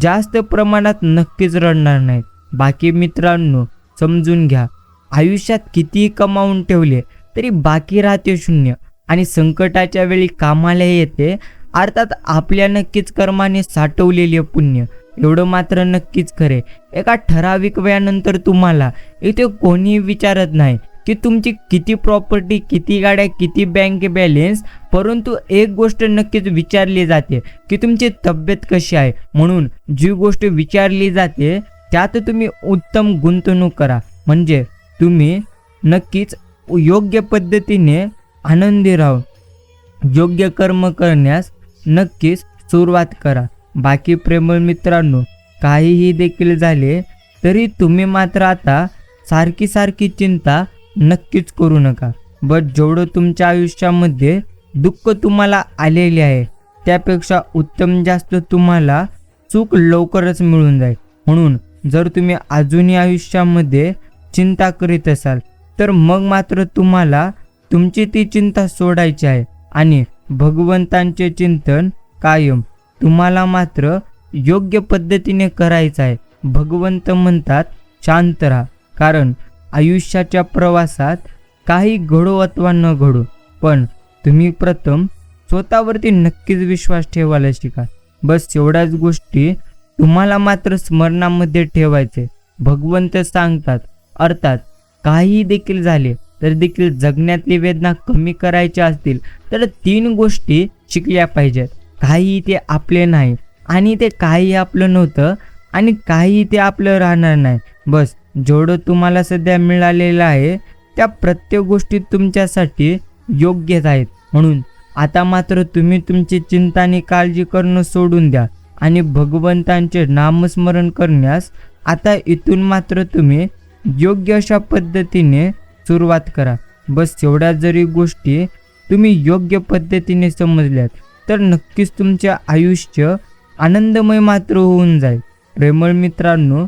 जास्त प्रमाणात नक्कीच रडणार नाहीत. बाकी मित्रांनो, समजून घ्या, आयुष्यात कितीही कमावून ठेवले तरी बाकी राहते शून्य, आणि संकटाच्या वेळी कामाला येते अर्थात आपल्या नक्कीच कर्माने साठवलेले पुण्य. एवढं मात्र नक्कीच खरे, एका ठराविक वयानंतर तुम्हाला इथे कोणीही विचारत नाही की तुमची किती प्रॉपर्टी, किती गाड्या, किती बँक बॅलेन्स, परंतु एक गोष्ट नक्कीच विचारली जाते की तुमची तब्येत कशी आहे. म्हणून जी गोष्ट विचारली जाते त्यात तुम्ही उत्तम गुंतवणूक करा, म्हणजे तुम्ही नक्कीच योग्य पद्धतीने आनंदी राहून योग्य कर्म करण्यास नक्कीच सुरुवात करा. बाकी प्रेमळ मित्रांनो, काहीही देखील झाले तरी तुम्ही मात्र आता सारखी चिंता नक्कीच करू नका. बट जेवढं तुमच्या आयुष्यामध्ये दुःख तुम्हाला आलेले आहे त्यापेक्षा उत्तम जास्त तुम्हाला सुख लवकरच मिळून जाईल. म्हणून जर तुम्ही अजूनही आयुष्यामध्ये चिंता करीत असाल तर मग मात्र तुम्हाला तुमची ती चिंता सोडायची आहे आणि भगवंतांचे चिंतन कायम तुम्हाला मात्र योग्य पद्धतीने करायचं आहे. भगवंत म्हणतात शांत राहा, कारण आयुष्याच्या प्रवासात काही घडो अथवा न घडो पण तुम्ही प्रथम स्वतःवरती नक्कीच विश्वास ठेवायला शिका. बस एवढ्याच गोष्टी तुम्हाला मात्र स्मरणामध्ये ठेवायचे. भगवंत सांगतात, अर्थात काही देखील झाले तर देखील जगण्यातली वेदना कमी करायच्या असतील तर 3 गोष्टी शिकल्या पाहिजेत. काही ते आपले नाही, आणि ते काही आपलं नव्हतं, आणि काही ते आपलं राहणार नाही. बस जेवढं तुम्हाला सध्या मिळालेलं आहे त्या प्रत्येक गोष्टी तुमच्यासाठी योग्यच आहेत. म्हणून आता मात्र तुम्ही तुमची चिंता आणि काळजी करणं सोडून द्या आणि भगवंतांचे नामस्मरण करण्यास आता इथून मात्र तुम्ही योग्य अशा पद्धतीने सुरुवात करा. बस एवढ्या जरी गोष्टी तुम्ही योग्य पद्धतीने समजल्यात तर नक्कीच तुमचे आयुष्य आनंदमय मात्र होऊन जाईल. प्रेमळ मित्रांनो,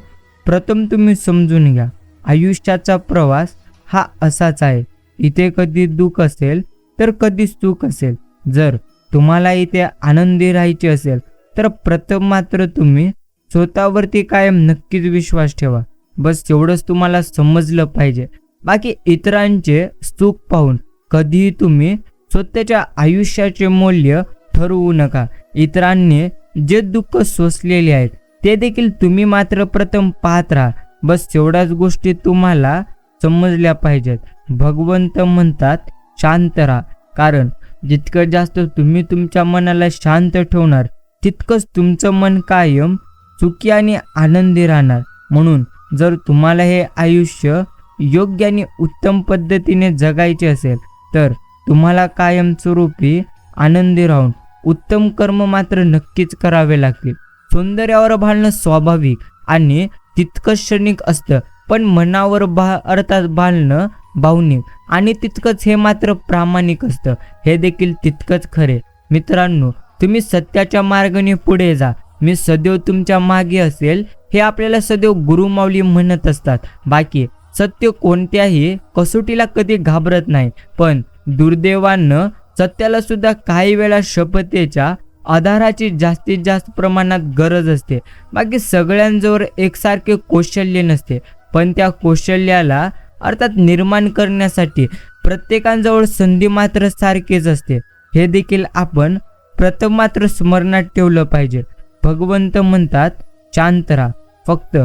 प्रथम तुम्ही समजून घ्या, आयुष्याचा प्रवास हा असाच आहे. इथे कधी दुःख असेल तर कधी सुख असेल. जर तुम्हाला इथे आनंदी राहायचे असेल तर प्रथम मात्र तुम्ही स्वतःवरती कायम नक्कीच विश्वास ठेवा. बस एवढंच तुम्हाला समजलं पाहिजे. बाकी इतरांचे सुख पाहून कधीही तुम्ही स्वतःच्या आयुष्याचे मूल्य ठरवू नका. इतरांनी जे दुःख सोसलेले आहेत ते देखील तुम्ही मात्र प्रथम पाहत राहा. बस एवढ्याच गोष्टी तुम्हाला समजल्या पाहिजेत. भगवंत म्हणतात, शांत राहा. कारण जितकं जास्त तुम्ही तुमच्या मनाला शांत ठेवणार तितकंच तुमचं मन कायम सुखी आणि आनंदी राहणार. म्हणून जर तुम्हाला हे आयुष्य योग्य आणि उत्तम पद्धतीने जगायचे असेल तर तुम्हाला कायमस्वरूपी आनंदी राहून उत्तम कर्म मात्र नक्कीच करावे लागतील. सौंदर्यावर भाळणं स्वाभाविक आणि तितकंच क्षणिक असतं, पण मनावर अर्थात भाळणं भावनिक आणि तितकंच हे मात्र प्रामाणिक असतं. हे देखील तितकंच खरे. मित्रांनो, तुम्ही सत्याच्या मार्गाने पुढे जा, मी सदैव तुमच्या मागे असेल, हे आपल्याला सदैव गुरुमाऊली म्हणत असतात. बाकी सत्य कोणत्याही कसोटीला कधी घाबरत नाही, पण दुर्दैवानं सत्याला सुद्धा काही वेळा शपथेच्या आधाराची जास्तीत जास्त प्रमाणात गरज असते. बाकी सगळ्यांजवळ एकसारखे कौशल्य नसते, पण त्या कौशल्याला अर्थात निर्माण करण्यासाठी प्रत्येकाजवळ संधी मात्र सारखीच असते. हे देखील आपण प्रथम मात्र स्मरणात ठेवलं पाहिजे. भगवंत म्हणतात, शांत राहा. फक्त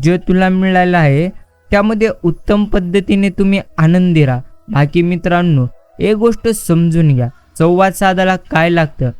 जे तुला मिळालं आहे त्यामध्ये उत्तम पद्धतीने तुम्ही आनंदी राहा. बाकी मित्रांनो, एक गोष्ट समजून घ्या, संवाद साधायला काय लागतं?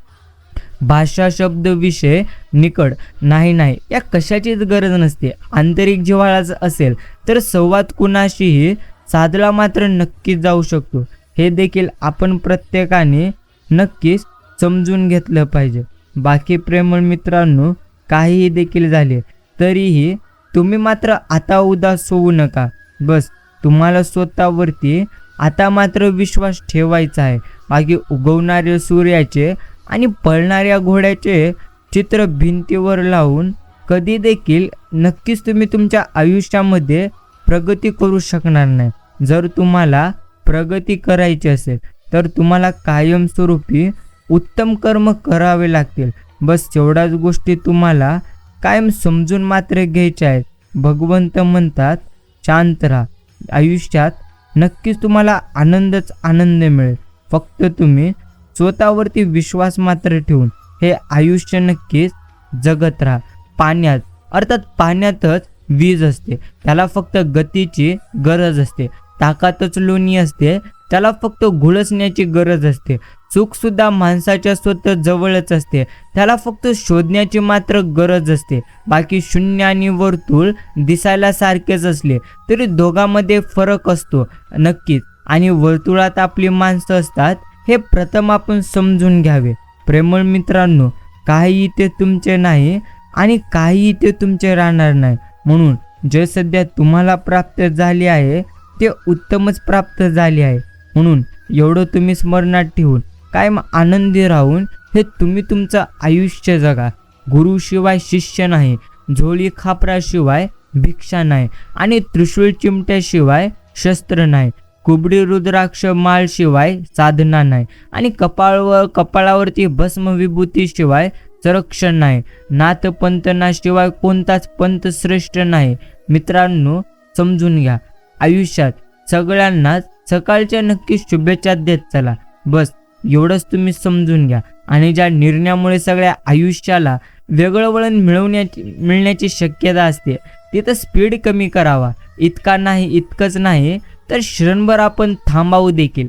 भाषा, शब्द, विषय निकड नाही या कशाचीच गरज नसते. आंतरिक जिव्हाळा असेल तर संवाद कुणाशीही साधला मात्र नक्कीच जाऊ शकतो. हे देखील आपण प्रत्येकाने नक्कीच समजून घेतलं पाहिजे. बाकी प्रेमळ मित्रांनो, काहीही देखील झाले तरीही तुम्ही मात्र आता उदास होऊ नका. बस तुम्हाला स्वतःवरती आता मात्र विश्वास ठेवायचा आहे. बाकी उगवणाऱ्या सूर्याचे आणि पळणाऱ्या घोड्याचे चित्र भिंतीवर लावून कधी देखील नक्कीच तुम्ही तुमच्या आयुष्यामध्ये प्रगती करू शकणार नाही. जर तुम्हाला प्रगती करायची असेल तर तुम्हाला कायमस्वरूपी उत्तम कर्म करावे लागतील. बस एवढ्याच गोष्टी तुम्हाला कायम समजून मात्र घ्यायच्या आहेत. भगवंत म्हणतात, शांत राहा. आयुष्यात नक्कीच तुम्हाला आनंदच आनंद मिळेल. फक्त तुम्ही स्वतःवरती विश्वास मात्र ठेवून हे आयुष्य नक्कीच जगत राहा. पाण्यात अर्थात पाण्यातच वीज असते, त्याला फक्त गतीची गरज असते. ताकातच लोणी असते, त्याला फक्त घुळसण्याची गरज असते. सुख सुद्धा माणसाच्या स्वतः जवळच असते, त्याला फक्त शोधण्याची मात्र गरज असते. बाकी शून्य आणि वर्तुळ दिसायला सारखेच असले तरी दोघांमध्ये फरक असतो नक्कीच, आणि वर्तुळात आपली माणसं असतात हे प्रथम आपण समजून घ्यावे. प्रेमळ मित्रांनो, काही ते तुमचे नाही आणि काही ते तुमचे राहणार नाही. म्हणून जे सध्या तुम्हाला प्राप्त झाले आहे ते उत्तमच प्राप्त झाले आहे. म्हणून एवढं तुम्ही स्मरणात ठेवून कायम आनंदी राहून हे तुम्ही तुमचं आयुष्य जगा. गुरुशिवाय शिष्य नाही, झोळी खापराशिवाय भिक्षा नाही, आणि त्रिशूळ चिमट्याशिवाय शस्त्र नाही, कुबडी रुद्राक्ष माळशिवाय साधना नाही, आणि कपाळावरती भस्म विभूतीशिवाय संरक्षण नाही, नाथ पंथनाशिवाय कोणताच पंथ श्रेष्ठ नाही. मित्रांनो, समजून घ्या, आयुष्यात सगळ्यांनाच सकाळच्या नक्की शुभेच्छा देत चला. बस एवढंच तुम्ही समजून घ्या. आणि ज्या निर्णयामुळे सगळ्या आयुष्याला वेगळं वळण मिळण्याची शक्यता असते तिथं स्पीड कमी करावा. इतकंच नाही तर क्षणभर आपण थांबावं देखील.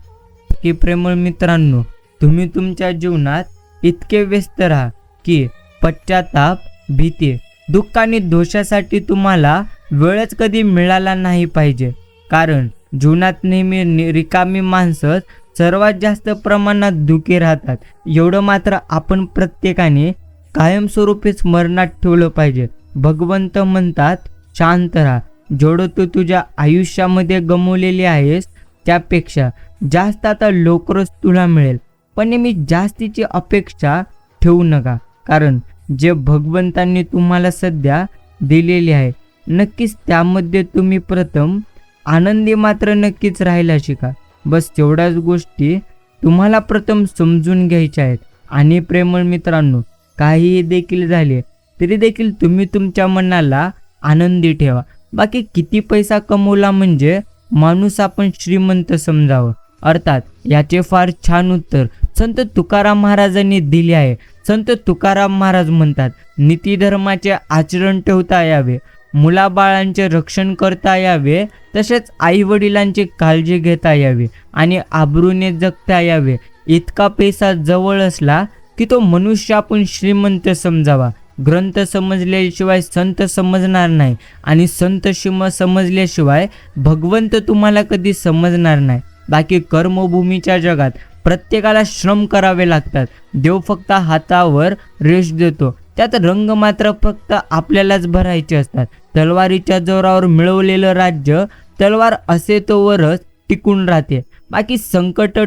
की प्रेमळ मित्रांनो, तुम्ही तुमच्या जीवनात इतके व्यस्त राहा की पश्चाताप, भीती, दुःख आणि दोषासाठी तुम्हाला वेळच कधी मिळाला नाही पाहिजे. कारण जीवनात नेहमी रिकामी माणसं सर्वात जास्त प्रमाणात दुःखी राहतात. एवढं मात्र आपण प्रत्येकाने कायमस्वरूपी स्मरणात ठेवलं पाहिजे. भगवंत म्हणतात, शांत राहा. जेवढं तू तुझ्या आयुष्यामध्ये गमावलेली आहेस त्यापेक्षा जास्त आता लवकरच तुला मिळेल. पण नेहमी जास्तीची अपेक्षा ठेवू नका. कारण जे भगवंतांनी तुम्हाला सध्या दिलेले आहे नक्कीच त्यामध्ये तुम्ही प्रथम आनंदी मात्र नक्कीच राहायला शिका. बस तेवढ्याच गोष्टी तुम्हाला प्रथम समजून घ्यायच्या आहेत. आणि प्रेमळ मित्रांनो, काहीही देखील झाले तरी देखील तुम्ही तुमच्या मनाला आनंदी ठेवा. बाकी किती पैसा कमवला म्हणजे माणूस आपण श्रीमंत समजावं, अर्थात याचे फार छान उत्तर संत तुकाराम महाराजांनी दिले आहे. संत तुकाराम महाराज म्हणतात, नीतिधर्माचे आचरण ठेवता यावे, मुलाबाळांचे रक्षण करता यावे, तसेच आई वडिलांची काळजी घेता यावी आणि आबरूने जगता यावे. इतका पैसा जवळ असला की तो मनुष्य आपण श्रीमंत समजावा. ग्रंथ समजल्याशिवाय संत समजणार नाही आणि संत समजल्याशिवाय भगवंत तुम्हाला कधी समजणार नाही. बाकी कर्मभूमीच्या जगात प्रत्येकाला श्रम करावे लागतात. देव फक्त हातावर रेष देतो, त्यात रंग मात्र फक्त आपल्यालाच भरायचे असतात. तलवारीच्या जोरावर मिळवलेलं राज्य तलवार असे तोवरच टिकून राहते. बाकी संकट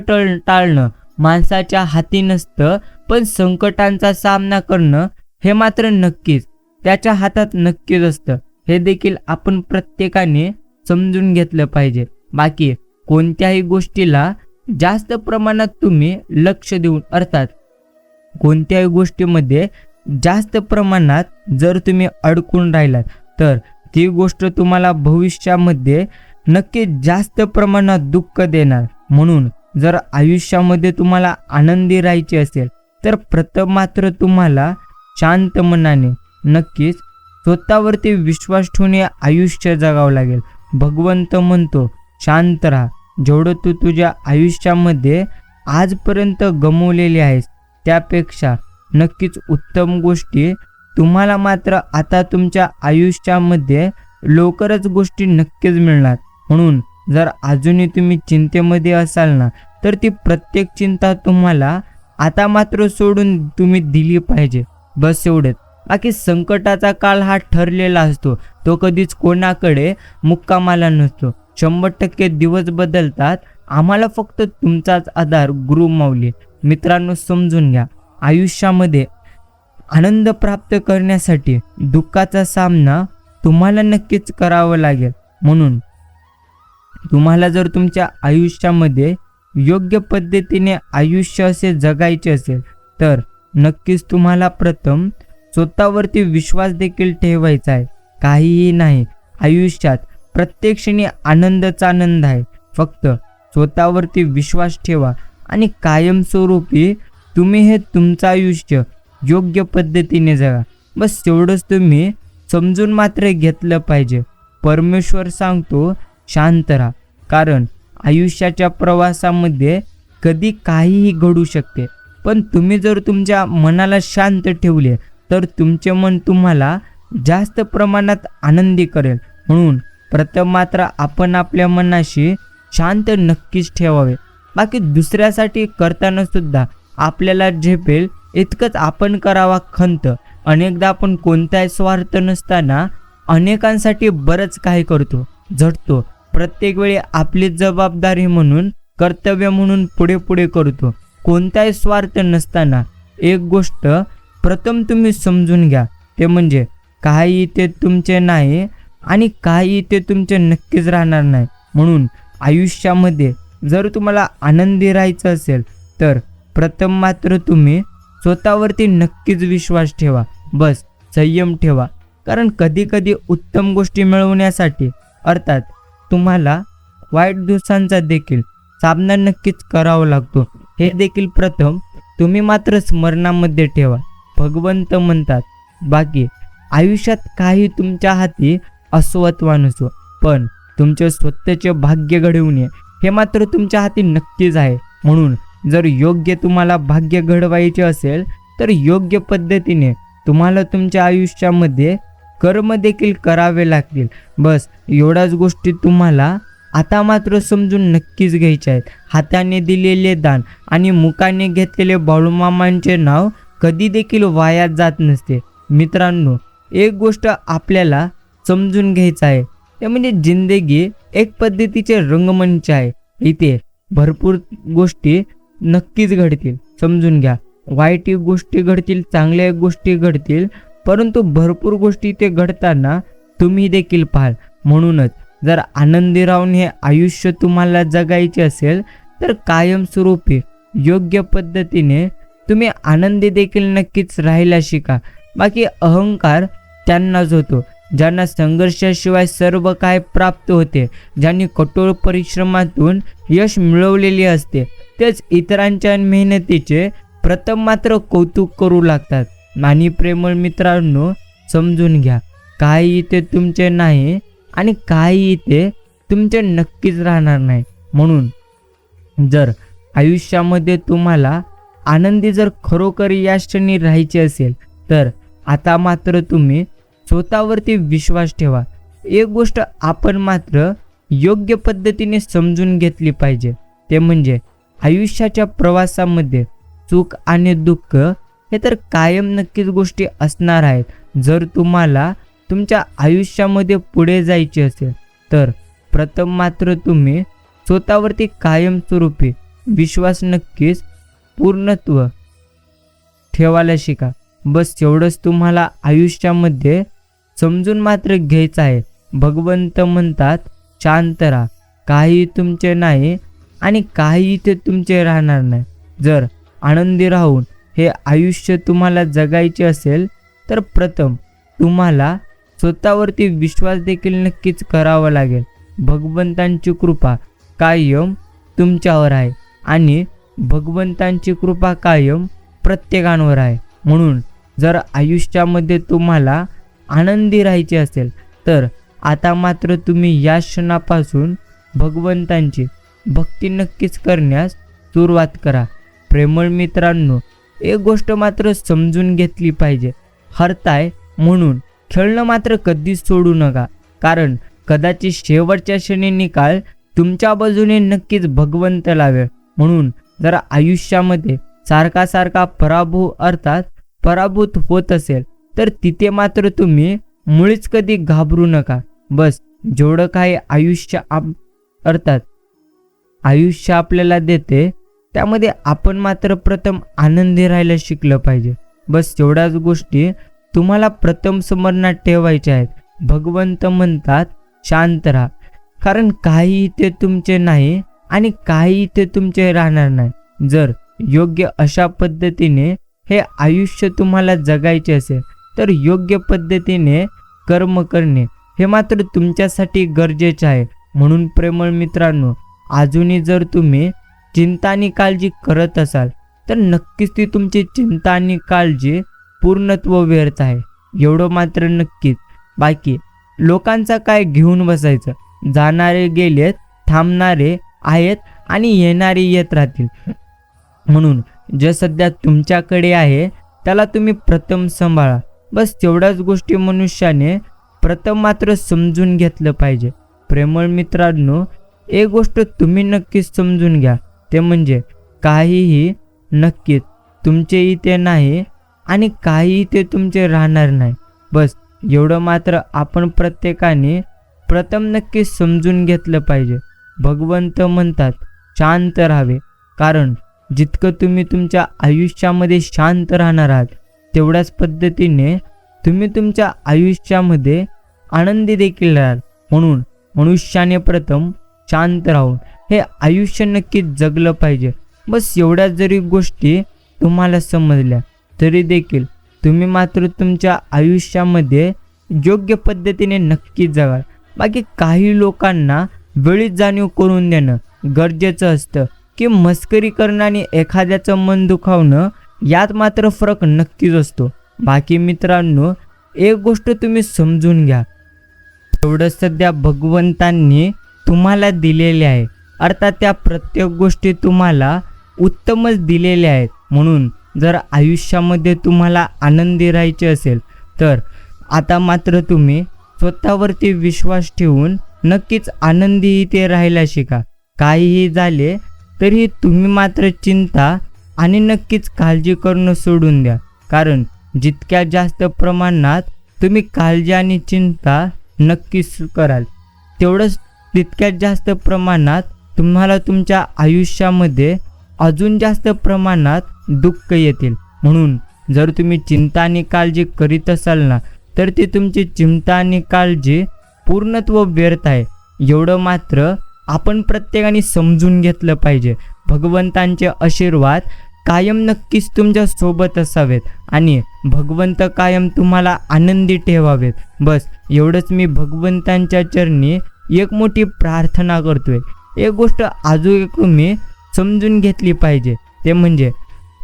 टाळणं माणसाच्या हाती नसतं, पण संकटांचा सामना करणं हे मात्र नक्कीच त्याच्या हातात नक्कीच असतं. हे देखील आपण प्रत्येकाने समजून घेतलं पाहिजे. बाकी कोणत्याही गोष्टीला जास्त प्रमाणात तुम्ही लक्ष देऊन, अर्थात कोणत्याही गोष्टीमध्ये जास्त प्रमाणात जर तुम्ही अडकून राहिलात तर ती गोष्ट तुम्हाला भविष्यामध्ये नक्की जास्त प्रमाणात दुःख देणार. म्हणून जर आयुष्यामध्ये तुम्हाला आनंदी राहायचे असेल तर प्रथम मात्र तुम्हाला शांत मनाने नक्कीच स्वतःवरती विश्वास ठेवून आयुष्य जगावं लागेल. भगवंत म्हणतो, शांत राहा. जेवढं तू तुझ्या आयुष्यामध्ये आजपर्यंत गमावलेली आहेस त्यापेक्षा नक्कीच उत्तम गोष्टी तुम्हाला मात्र आता तुमच्या आयुष्यामध्ये लवकरच गोष्टी नक्कीच मिळणार. म्हणून जर अजूनही तुम्ही चिंतेमध्ये असाल ना तर ती प्रत्येक चिंता तुम्हाला आता मात्र सोडून तुम्ही दिली पाहिजे. बस एवढंच. बाकी संकटाचा काळ हा ठरलेला असतो, तो कधीच कोणाकडे मुक्कामाला नसतो. 100% दिवस बदलतात. आम्हाला फक्त तुमचाच आधार गुरु माऊली. मित्रांनो, समजून घ्या, आयुष्यामध्ये आनंद प्राप्त करण्यासाठी दुःखाचा सामना तुम्हाला नक्कीच करावा लागेल. म्हणून तुम्हाला जर तुमच्या आयुष्यामध्ये योग्य पद्धतीने आयुष्य असे जगायचे असेल तर नक्कीच तुम्हाला प्रथम स्वतःवरती विश्वास देखील ठेवायचा आहे. काहीही नाही, आयुष्यात प्रत्येक क्षणी आनंदच आनंद आहे. फक्त स्वतःवरती विश्वास ठेवा आणि कायमस्वरूपी तुम्ही हे तुमचं आयुष्य योग्य पद्धतीने जगा. बस तेवढंच तुम्ही समजून मात्र घेतलं पाहिजे. परमेश्वर सांगतो, शांत राहा. कारण आयुष्याच्या प्रवासामध्ये कधी काहीही घडू शकते, पण तुम्ही जर तुमच्या मनाला शांत ठेवले तर तुमचे मन तुम्हाला जास्त प्रमाणात आनंदी करेल. म्हणून प्रथम मात्र आपण आपल्या मनाशी शांत नक्कीच ठेवावे. बाकी दुसऱ्यासाठी करताना सुद्धा आपल्याला झेपेल इतकंच आपण करावा खंत. अनेकदा आपण कोणताही स्वार्थ नसताना अनेकांसाठी बरंच काही करतो, झटतो. प्रत्येक वेळी आपली जबाबदारी म्हणून, कर्तव्य म्हणून पुढे पुढे करतो, कोणताही स्वार्थ नसताना. एक गोष्ट प्रथम तुम्ही समजून घ्या, ते म्हणजे काही ते तुमचे नाही आणि काही ते तुमचे नक्कीच राहणार नाही. म्हणून आयुष्यामध्ये जर तुम्हाला आनंदी राहायचं असेल तर प्रथम मात्र तुम्ही स्वतःवरती नक्कीच विश्वास ठेवा. बस संयम ठेवा. कारण कधी कधी उत्तम गोष्टी मिळवण्यासाठी, अर्थात तुम्हाला वाईट दिवसांचा देखील सामना नक्कीच करावा लागतो. हे देखील प्रथम तुम्ही मात्र स्मरणामध्ये ठेवा. भगवंत म्हणतात, बाकी आयुष्यात काही तुमच्या हाती असो अथवा नसो, पण तुमचे स्वतःचे भाग्य घडवणे हे मात्र तुमच्या हाती नक्कीच आहे. म्हणून जर योग्य तुम्हाला भाग्य घडवायचे असेल तर योग्य पद्धतीने तुम्हाला तुमच्या आयुष्यामध्ये कर्म देखील करावे लागतील. बस एवढ्याच गोष्टी तुम्हाला आता मात्र समजून नक्कीच घ्यायचे आहेत. हाताने दिलेले दान आणि मुखाने घेतलेले बाळूमामांचे नाव कधी देखील वाया जात नसते. मित्रांनो, एक गोष्ट आपल्याला समजून घ्यायचं आहे, ते म्हणजे जिंदगी एक पद्धतीचे रंगमंच आहे. इथे भरपूर गोष्टी नक्कीच घडतील, समजून घ्या. वाईट गोष्टी घडतील, चांगल्या गोष्टी घडतील, परंतु भरपूर गोष्टी ते घडताना तुम्ही देखील पाहाल. म्हणूनच जर आनंदी राहून हे आयुष्य तुम्हाला जगायचे असेल तर कायमस्वरूपी योग्य पद्धतीने तुम्ही आनंदी देखील नक्कीच राहायला शिका. बाकी अहंकार त्यांनाच होतो ज्यांना संघर्षाशिवाय सर्व काय प्राप्त होते, ज्यांनी कठोर परिश्रमातून यश मिळवलेले असते, तेच इतरांच्या मेहनतीचे प्रथम मात्र कौतुक करू लागतात. आणि प्रेमळ मित्रांनो, समजून घ्या, काही इथे तुमचे नाही आणि काही इथे तुमचे नक्कीच राहणार नाही. म्हणून जर आयुष्यामध्ये तुम्हाला आनंदी जर खरोखर या क्षणी राहायचे असेल तर आता मात्र तुम्ही स्वतःवरती विश्वास ठेवा. एक गोष्ट आपण मात्र योग्य पद्धतीने समजून घेतली पाहिजे, ते म्हणजे आयुष्याच्या प्रवासामध्ये सुख आणि दुःख हे तर कायम नक्कीच गोष्टी असणार आहेत. जर तुम्हाला तुमच्या आयुष्यामध्ये पुढे जायचे असेल तर प्रथम मात्र तुम्ही स्वतःवरती कायमस्वरूपी विश्वास नक्कीच पूर्णत्व ठेवायला शिका. बस एवढंच तुम्हाला आयुष्यामध्ये समजून मात्र घ्यायचं आहे. भगवंत म्हणतात, शांत राहा, काही तुमचे नाही आणि काही ते तुमचे राहणार नाही. जर आनंदी राहून हे आयुष्य तुम्हाला जगायचे असेल तर प्रथम तुम्हाला स्वतःवरती विश्वास देखील नक्कीच करावा लागेल. भगवंतांची कृपा कायम तुमच्यावर आहे आणि भगवंतांची कृपा कायम प्रत्येकावर आहे. म्हणून जर आयुष्यामध्ये तुम्हाला आनंदी राहायचे असेल तर आता मात्र तुम्ही या क्षणापासून भगवंतांची भक्ती नक्कीच करण्यास सुरुवात करा. प्रेमळ मित्रांनो, एक गोष्ट मात्र समजून घेतली पाहिजे, हरताय म्हणून खेळणं मात्र कधीच सोडू नका, कारण कदाचित शेवटच्या क्षणी निकाल तुमच्या बाजूने नक्कीच भगवंत लावेल. म्हणून जर आयुष्यामध्ये सारखा पराभूत होत असेल तर तिथे मात्र तुम्ही मुळीच कधी घाबरू नका. बस जेवढं काही आयुष्य आपल्याला देते त्यामध्ये आपण मात्र प्रथम आनंदी राहायला शिकलं पाहिजे. बस एवढ्याच गोष्टी तुम्हाला प्रथम स्मरणात ठेवायच्या आहेत. भगवंत म्हणतात, शांत राहा, कारण काही ते तुमचे नाही आणि काही ते तुमचे राहणार नाही. जर योग्य अशा पद्धतीने हे आयुष्य तुम्हाला जगायचे असेल तर योग्य पद्धतीने कर्म करणे हे मात्र तुमच्यासाठी गरजेचे आहे. म्हणून प्रेमळ मित्रांनो, अजूनही जर तुम्ही चिंता आणि काळजी करत असाल तर नक्कीच ती तुमची चिंता आणि काळजी पूर्णत्व व्यर्थ आहे, एवढं मात्र नक्कीच. बाकी लोकांचा काय घेऊन बसायचं, जाणारे गेलेत, थांबणारे आहेत आणि येणारे येत राहतील. म्हणून जे सध्या तुमच्याकडे आहे त्याला तुम्ही प्रथम सांभाळा. बस तेवढ्याच गोष्टी मनुष्याने प्रथम मात्र समजून घेतलं पाहिजे. प्रेमळ मित्रांनो, एक गोष्ट तुम्ही नक्कीच समजून घ्या, ते म्हणजे काहीही नक्कीच तुमचे इथे नाही आणि काही इथे तुमचे राहणार नाही. बस एवढं मात्र आपण प्रत्येकाने प्रथम नक्कीच समजून घेतलं पाहिजे. भगवंत म्हणतात, शांत राहावे, कारण जितकं तुम्ही तुमच्या आयुष्यामध्ये शांत राहणार आहात तेवढ्याच पद्धतीने तुम्ही तुमच्या आयुष्यामध्ये आनंदी देखील राहाल. म्हणून मनुष्याने प्रथम शांत राहून हे आयुष्य नक्कीच जगलं पाहिजे. बस एवढ्या जरी गोष्टी तुम्हाला समजल्या तरी देखील तुम्ही मात्र तुमच्या आयुष्यामध्ये योग्य पद्धतीने नक्कीच जगाल. बाकी काही लोकांना वेळीच जाणीव करून देणं गरजेचं असतं की मस्करी करणं आणि एखाद्याचं मन दुखावणं यात मात्र फरक नक्कीच असतो. बाकी मित्रांनो, एक गोष्ट तुम्ही समजून घ्या, एवढं सध्या भगवंतांनी तुम्हाला दिलेले आहे, अर्थात त्या प्रत्येक गोष्टी तुम्हाला उत्तमच दिलेल्या आहेत. म्हणून जर आयुष्यामध्ये तुम्हाला आनंदी राहायचे असेल तर आता मात्र तुम्ही स्वतःवरती विश्वास ठेवून नक्कीच आनंदी इथे राहायला शिका. काहीही झाले तरी तुम्ही मात्र चिंता आणि नक्कीच काळजी करणं सोडून द्या, कारण जितक्या जास्त प्रमाणात तुम्ही काळजी आणि चिंता नक्कीच कराल तेवढंच तितक्यात जास्त प्रमाणात तुम्हाला तुमच्या आयुष्यामध्ये अजून जास्त प्रमाणात दुःख येतील. म्हणून जर तुम्ही चिंता आणि काळजी करीत असाल ना, तर ती तुमची चिंता आणि काळजी पूर्णत्व व्यर्थ आहे, एवढं मात्र आपण प्रत्येकाने समजून घेतलं पाहिजे. भगवंतांचे आशीर्वाद कायम नक्कीच तुमच्या सोबत असावेत आणि भगवंत कायम तुम्हाला आनंदी ठेवावेत. बस एवढंच मी भगवंतांच्या चरणी एक मोठी प्रार्थना करतोय. एक गोष्ट अजून एक तुम्ही समजून घेतली पाहिजे, ते म्हणजे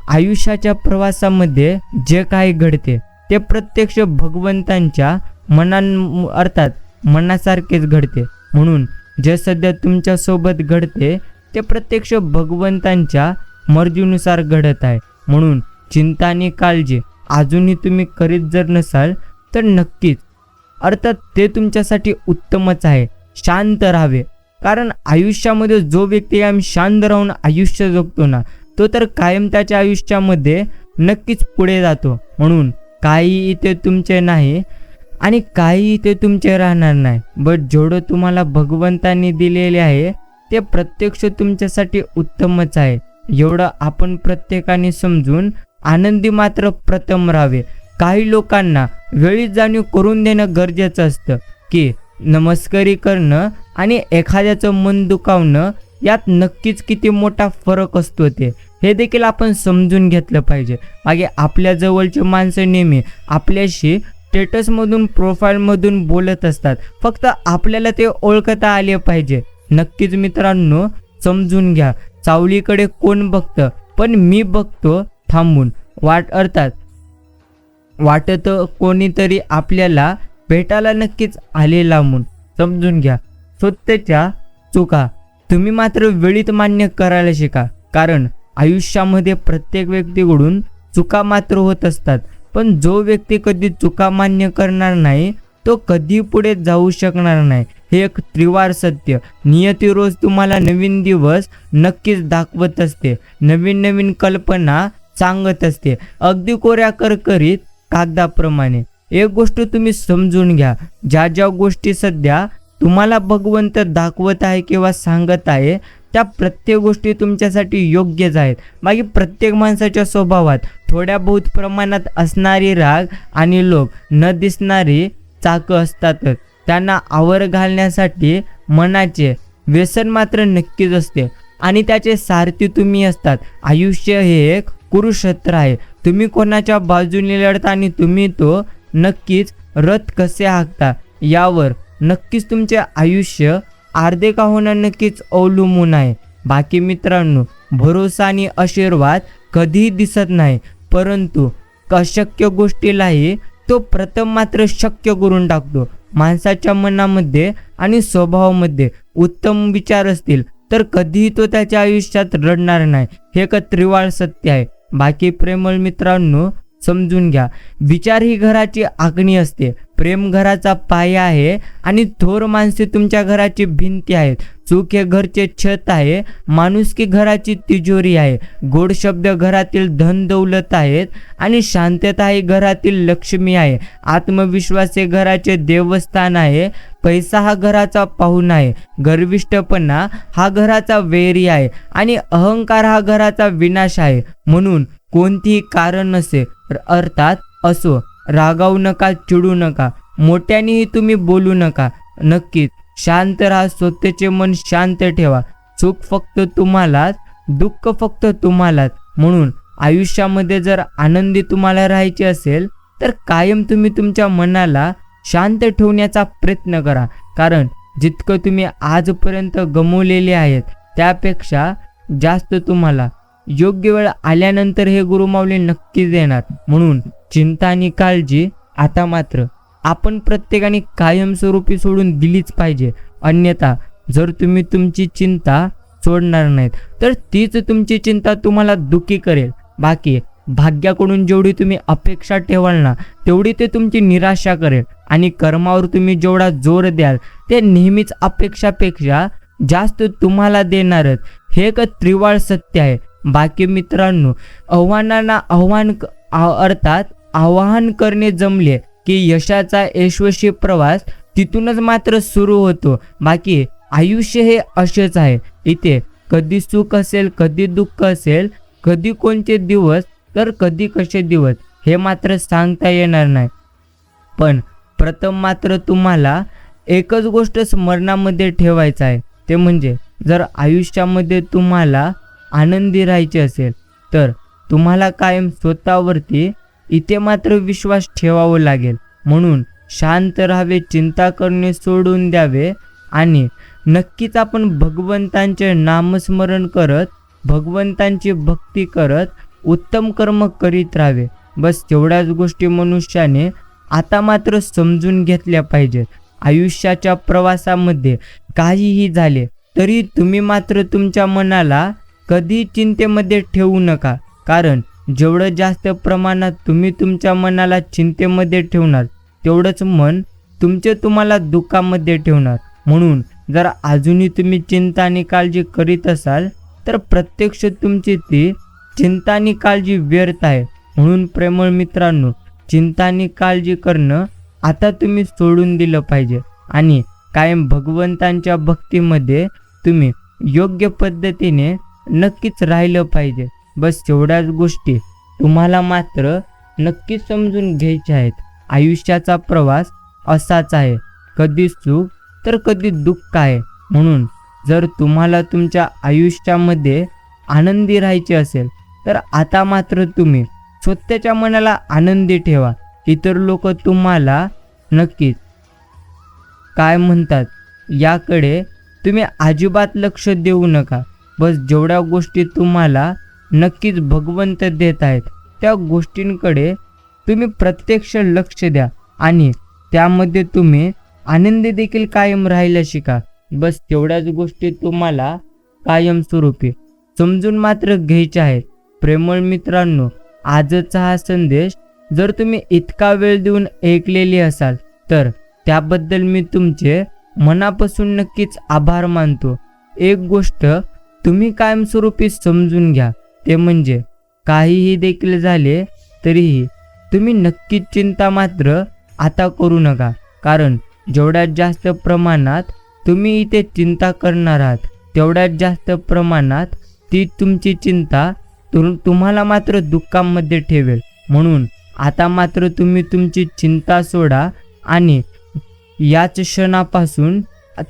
आयुष्याच्या प्रवासामध्ये जे काही घडते ते प्रत्यक्ष भगवंतांच्या अर्थात मनासारखेच घडते. म्हणून जे सध्या तुमच्यासोबत घडते ते प्रत्यक्ष भगवंतांच्या मर्जीनुसार घडत आहे. म्हणून चिंता आणि काळजी अजूनही तुम्ही करीत जर नसाल तर नक्कीच अर्थात ते तुमच्यासाठी उत्तमच आहे. शांत राहावे, कारण आयुष्यामध्ये जो व्यक्ती कायम शांत राहून आयुष्य जगतो ना, तो तर कायम त्याच्या आयुष्यामध्ये नक्कीच पुढे जातो. म्हणून काही इथे तुमचे नाही आणि काही इथे तुमचे राहणार नाही. बट जेवढं तुम्हाला भगवंतांनी दिलेले आहे ते प्रत्यक्ष तुमच्यासाठी उत्तमच आहे, एवढं आपण प्रत्येकाने समजून आनंदी मात्र प्रथम राहावे. काही लोकांना वेळीच जाणीव करून देणं गरजेचं असतं की नमस्कारी करणं आणि एखाद्याचं मन दुखावणं यात नक्कीच किती मोठा फरक असतो हे देखील आपण समजून घेतलं पाहिजे. मागे आपल्या जवळचे माणसं नेहमी आपल्याशी स्टेटसमधून प्रोफाईलमधून बोलत असतात, फक्त आपल्याला ते ओळखता आले पाहिजे. नक्कीच मित्रांनो समजून घ्या, सावलीकडे कोण बघतं पण मी बघतो थांबून. वाटत कोणीतरी आपल्याला भेटायला नक्कीच आले लांबून. समजून घ्या, स्वतःच्या चुका तुम्ही मात्र वेळीत मान्य करायला शिका, कारण आयुष्यामध्ये प्रत्येक व्यक्तीकडून चुका मात्र होत असतात. पण जो व्यक्ती कधी चुका मान्य करणार नाही तो कधी पुढे जाऊ शकणार नाही. हे एक त्रिवार सत्य. नियती रोज तुम्हाला नवीन दिवस नक्कीच दाखवत असते, नवीन नवीन कल्पना सांगत असते, अगदी कोऱ्या करकरीत कागदाप्रमाणे. एक गोष्ट तुम्ही समजून घ्या, ज्या ज्या गोष्टी सध्या तुम्हाला भगवंत दाखवत आहे किंवा सांगत आहे त्या प्रत्येक गोष्टी तुमच्यासाठी योग्यच आहेत. बाकी प्रत्येक माणसाच्या स्वभावात थोड्या बहुत प्रमाणात असणारी राग आणि लोक न दिसणारी चाकं असतातच. त्यांना आवर घालण्यासाठी मनाचे व्यसन मात्र नक्कीच असते आणि त्याचे सारथी तुम्ही असतात. आयुष्य हे एक कुरुक्षेत्र आहे. तुम्ही कोणाच्या बाजूने लढता आणि तुम्ही तो नक्कीच रथ कसे हाकता यावर नक्कीच तुमचे आयुष्य अर्धे का होणार नक्कीच अवलंबून आहे. बाकी मित्रांनो, भरोसा आणि आशीर्वाद कधीही दिसत नाही, परंतु अशक्य गोष्टीलाही तो प्रथम मात्र शक्य करून टाकतो. माणसाच्या मनामध्ये आणि स्वभावामध्ये उत्तम विचार असतील तर कधीही तो त्याच्या आयुष्यात रडणार नाही. हे एक त्रिवाळ सत्य आहे. बाकी प्रेमळ मित्रांनो समजून घ्या, विचार ही घराची आखणी असते, प्रेम घराचा पाया आहे आणि थोर माणसे तुमच्या घराची भिंती आहेत. चूक हे घरचे छत आहे, माणुसकी घराची तिजोरी आहे, गोड शब्द घरातील धन दौलत आहेत आणि शांतता ही घरातील लक्ष्मी आहे. आत्मविश्वास हे घराचे देवस्थान आहे, पैसा हा घराचा पाहुणा आहे, गर्विष्ठपणा हा घराचा वैरी आहे आणि अहंकार हा घराचा विनाश आहे. म्हणून कोणतीही कारण नसे अर्थात असो, रागावू नका, चिडू नका, मोठ्यानेही तुम्ही बोलू नका. नक्कीच शांत राहा, स्वतःचे मन शांत ठेवा. सुख फक्त तुम्हालाच, दुःख फक्त तुम्हालाच. म्हणून आयुष्यामध्ये जर आनंदी तुम्हाला राहायचे असेल तर कायम तुम्ही तुमच्या मनाला शांत ठेवण्याचा प्रयत्न करा, कारण जितकं तुम्ही आजपर्यंत गमावलेले आहेत त्यापेक्षा जास्त तुम्हाला योग्य वेळ आल्यानंतर हे गुरुमाऊली नक्कीच देणार. म्हणून चिंता आणि काळजी आता मात्र आपण प्रत्येकाने कायमस्वरूपी सोडून दिलीच पाहिजे. अन्यथा जर तुम्ही तुमची चिंता सोडणार नाहीत तर तीच तुमची चिंता तुम्हाला दुःखी करेल. बाकी भाग्याकडून जेवढी तुम्ही अपेक्षा ठेवाल ना तेवढी ते तुमची निराशा करेल. आणि कर्मावर तुम्ही जेवढा जोर द्याल ते नेहमीच अपेक्षापेक्षा जास्त तुम्हाला देणारच. हे एक त्रिवाळ सत्य आहे. बाकी मित्रांनो, आव्हानांना अर्थात आवाहन करणे जमले की यशाचा यशस्वी प्रवास तिथूनच मात्र सुरू होतो. बाकी आयुष्य हे असेच आहे. इथे कधी सुख असेल, कधी दुःख असेल, कधी कोणते दिवस तर कधी कसे दिवस हे मात्र सांगता येणार नाही. पण प्रथम मात्र तुम्हाला एकच गोष्ट स्मरणामध्ये ठेवायचं आहे, ते म्हणजे जर आयुष्यामध्ये तुम्हाला आनंदी राहायचे असेल तर तुम्हाला कायम स्वतःवरती इथे मात्र विश्वास ठेवावा लागेल. म्हणून शांत राहावे, चिंता करणे सोडून द्यावे आणि नक्कीच आपण भगवंतांचे नामस्मरण करत, भगवंतांची भक्ती करत उत्तम कर्म करीत राहावे. बस तेवढ्याच गोष्टी मनुष्याने आता मात्र समजून घेतल्या पाहिजेत. आयुष्याच्या प्रवासामध्ये काहीही झाले तरी तुम्ही मात्र तुमच्या मनाला कधी चिंतेमध्ये ठेवू नका. कारण जेवढं जास्त प्रमाणात तुम्ही तुमच्या मनाला चिंतेमध्ये ठेवणार तेवढंच मन तुम्हाला दुःखामध्ये ठेवणार. म्हणून जर अजूनही तुम्ही चिंता आणि काळजी करीत असाल तर प्रत्यक्ष तुमची ती चिंता आणि काळजी व्यर्थ आहे. म्हणून प्रेमळ मित्रांनो, चिंता आणि काळजी करणं आता तुम्ही सोडून दिलं पाहिजे आणि कायम भगवंतांच्या भक्तीमध्ये तुम्ही योग्य पद्धतीने नक्कीच राहिलं पाहिजे. बस तेवढ्याच गोष्टी तुम्हाला मात्र नक्कीच समजून घ्यायच्या आहेत. आयुष्याचा प्रवास असाच आहे, कधी सुख तर कधी दुःख आहे. म्हणून जर तुम्हाला तुमच्या आयुष्यामध्ये आनंदी राहायचे असेल तर आता मात्र तुम्ही स्वतःच्या मनाला आनंदी ठेवा. इतर लोक तुम्हाला नक्कीच काय म्हणतात याकडे तुम्ही अजिबात लक्ष देऊ नका. बस जेवढ्या गोष्टी तुम्हाला नक्कीच भगवंत देत आहेत त्या गोष्टींकडे तुम्ही प्रत्यक्ष लक्ष द्या आणि त्यामध्ये तुम्ही आनंदी देखील कायम राहायला शिका. बस तेवढ्याच गोष्टी तुम्हाला कायमस्वरूपी समजून मात्र घ्यायच्या आहेत. प्रेमळ मित्रांनो, आजचा हा संदेश जर तुम्ही इतका वेळ देऊन ऐकलेली असाल तर त्याबद्दल मी तुमचे मनापासून नक्कीच आभार मानतो. एक गोष्ट तुम्ही कायमस्वरूपी समजून घ्या, ते म्हणजे काहीही देखील झाले तरीही तुम्ही नक्कीच चिंता मात्र आता करू नका. कारण जेवढ्यात जास्त प्रमाणात तुम्ही इथे चिंता करणार आहात तेवढ्यात जास्त प्रमाणात ती तुमची चिंता तुम्हाला मात्र दुःखामध्ये ठेवेल. म्हणून आता मात्र तुम्ही तुमची चिंता सोडा आणि याच क्षणापासून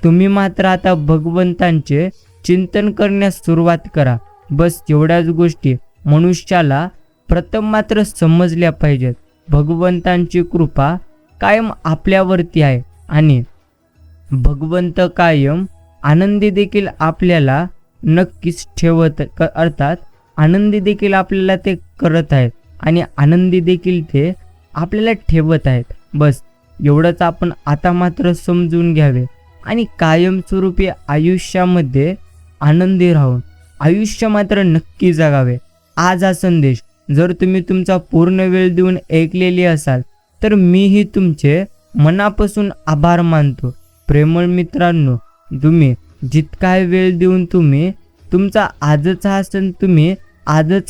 तुम्ही मात्र आता भगवंतांचे चिंतन करण्यास सुरुवात करा. बस एवढ्याच गोष्टी मनुष्याला प्रथम मात्र समजल्या पाहिजेत. भगवंतांची कृपा कायम आपल्यावरती आहे आणि भगवंत कायम आनंदी देखील आपल्याला नक्कीच ठेवत अर्थात आनंदी देखील आपल्याला ते करत आहेत आणि आनंदी देखील ते आपल्याला ठेवत आहेत. बस एवढंच आपण आता मात्र समजून घ्यावे आणि कायमस्वरूपी आयुष्यामध्ये आनंदी राहून आयुष्य मात्र नक्की जगावे. आज हा संदेश जर तुम्ही तुमचा पूर्ण वेळ देऊन ऐकलेली असाल तर मीही तुमचे मनापासून आभार मानतो. प्रेमळ मित्रांनो, तुम्ही जितका वेळ देऊन तुम्ही तुमचा आजचा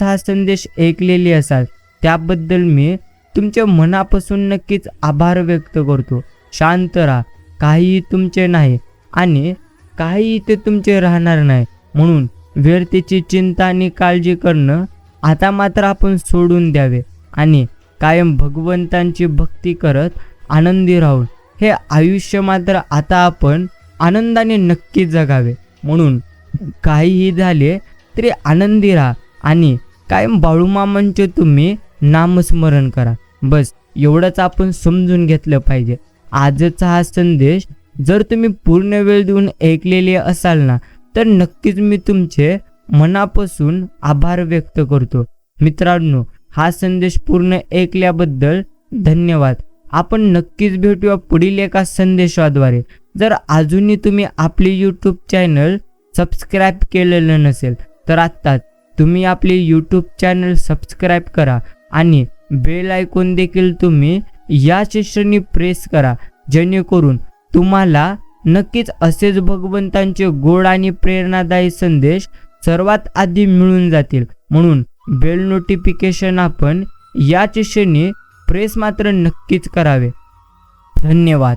हा संदेश ऐकलेली असाल त्याबद्दल मी तुमच्या मनापासून नक्कीच आभार व्यक्त करतो. शांत राहा, काहीही तुमचे नाही आणि काहीही ते तुमचे राहणार नाही. म्हणून व्यर्थेची चिंता आणि काळजी करणं आता मात्र आपण सोडून द्यावे आणि कायम भगवंतांची भक्ती करत आनंदी राहून हे आयुष्य मात्र आता आपण आनंदाने नक्की जगावे. म्हणून काहीही झाले तरी आनंदी राहा आणि कायम बाळूमामांचे तुम्ही नामस्मरण करा. बस एवढंच आपण समजून घेतलं पाहिजे. आजचा हा संदेश जर तुम्ही पूर्ण वेळ देऊन ऐकलेले असाल ना तर नक्कीच मी तुमचे मनापासून आभार व्यक्त करतो. मित्रांनो, हा संदेश पूर्ण ऐकल्याबद्दल धन्यवाद. आपण नक्कीच भेटूया पुढील एका संदेशाद्वारे. जर अजूनही तुम्ही आपले यूट्यूब चॅनल सबस्क्राईब केलेलं नसेल तर आत्ताच तुम्ही आपले यूट्यूब चॅनल सबस्क्राईब करा आणि बेल आयकॉन देखील तुम्ही या क्षणी प्रेस करा, जेणेकरून तुम्हाला नक्कीच असेच भगवंतांचे गोड आणि प्रेरणादायी संदेश सर्वात आधी मिळून जातील. म्हणून बेल नोटिफिकेशन आपण याच क्षणी प्रेस मात्र नक्कीच करावे. धन्यवाद.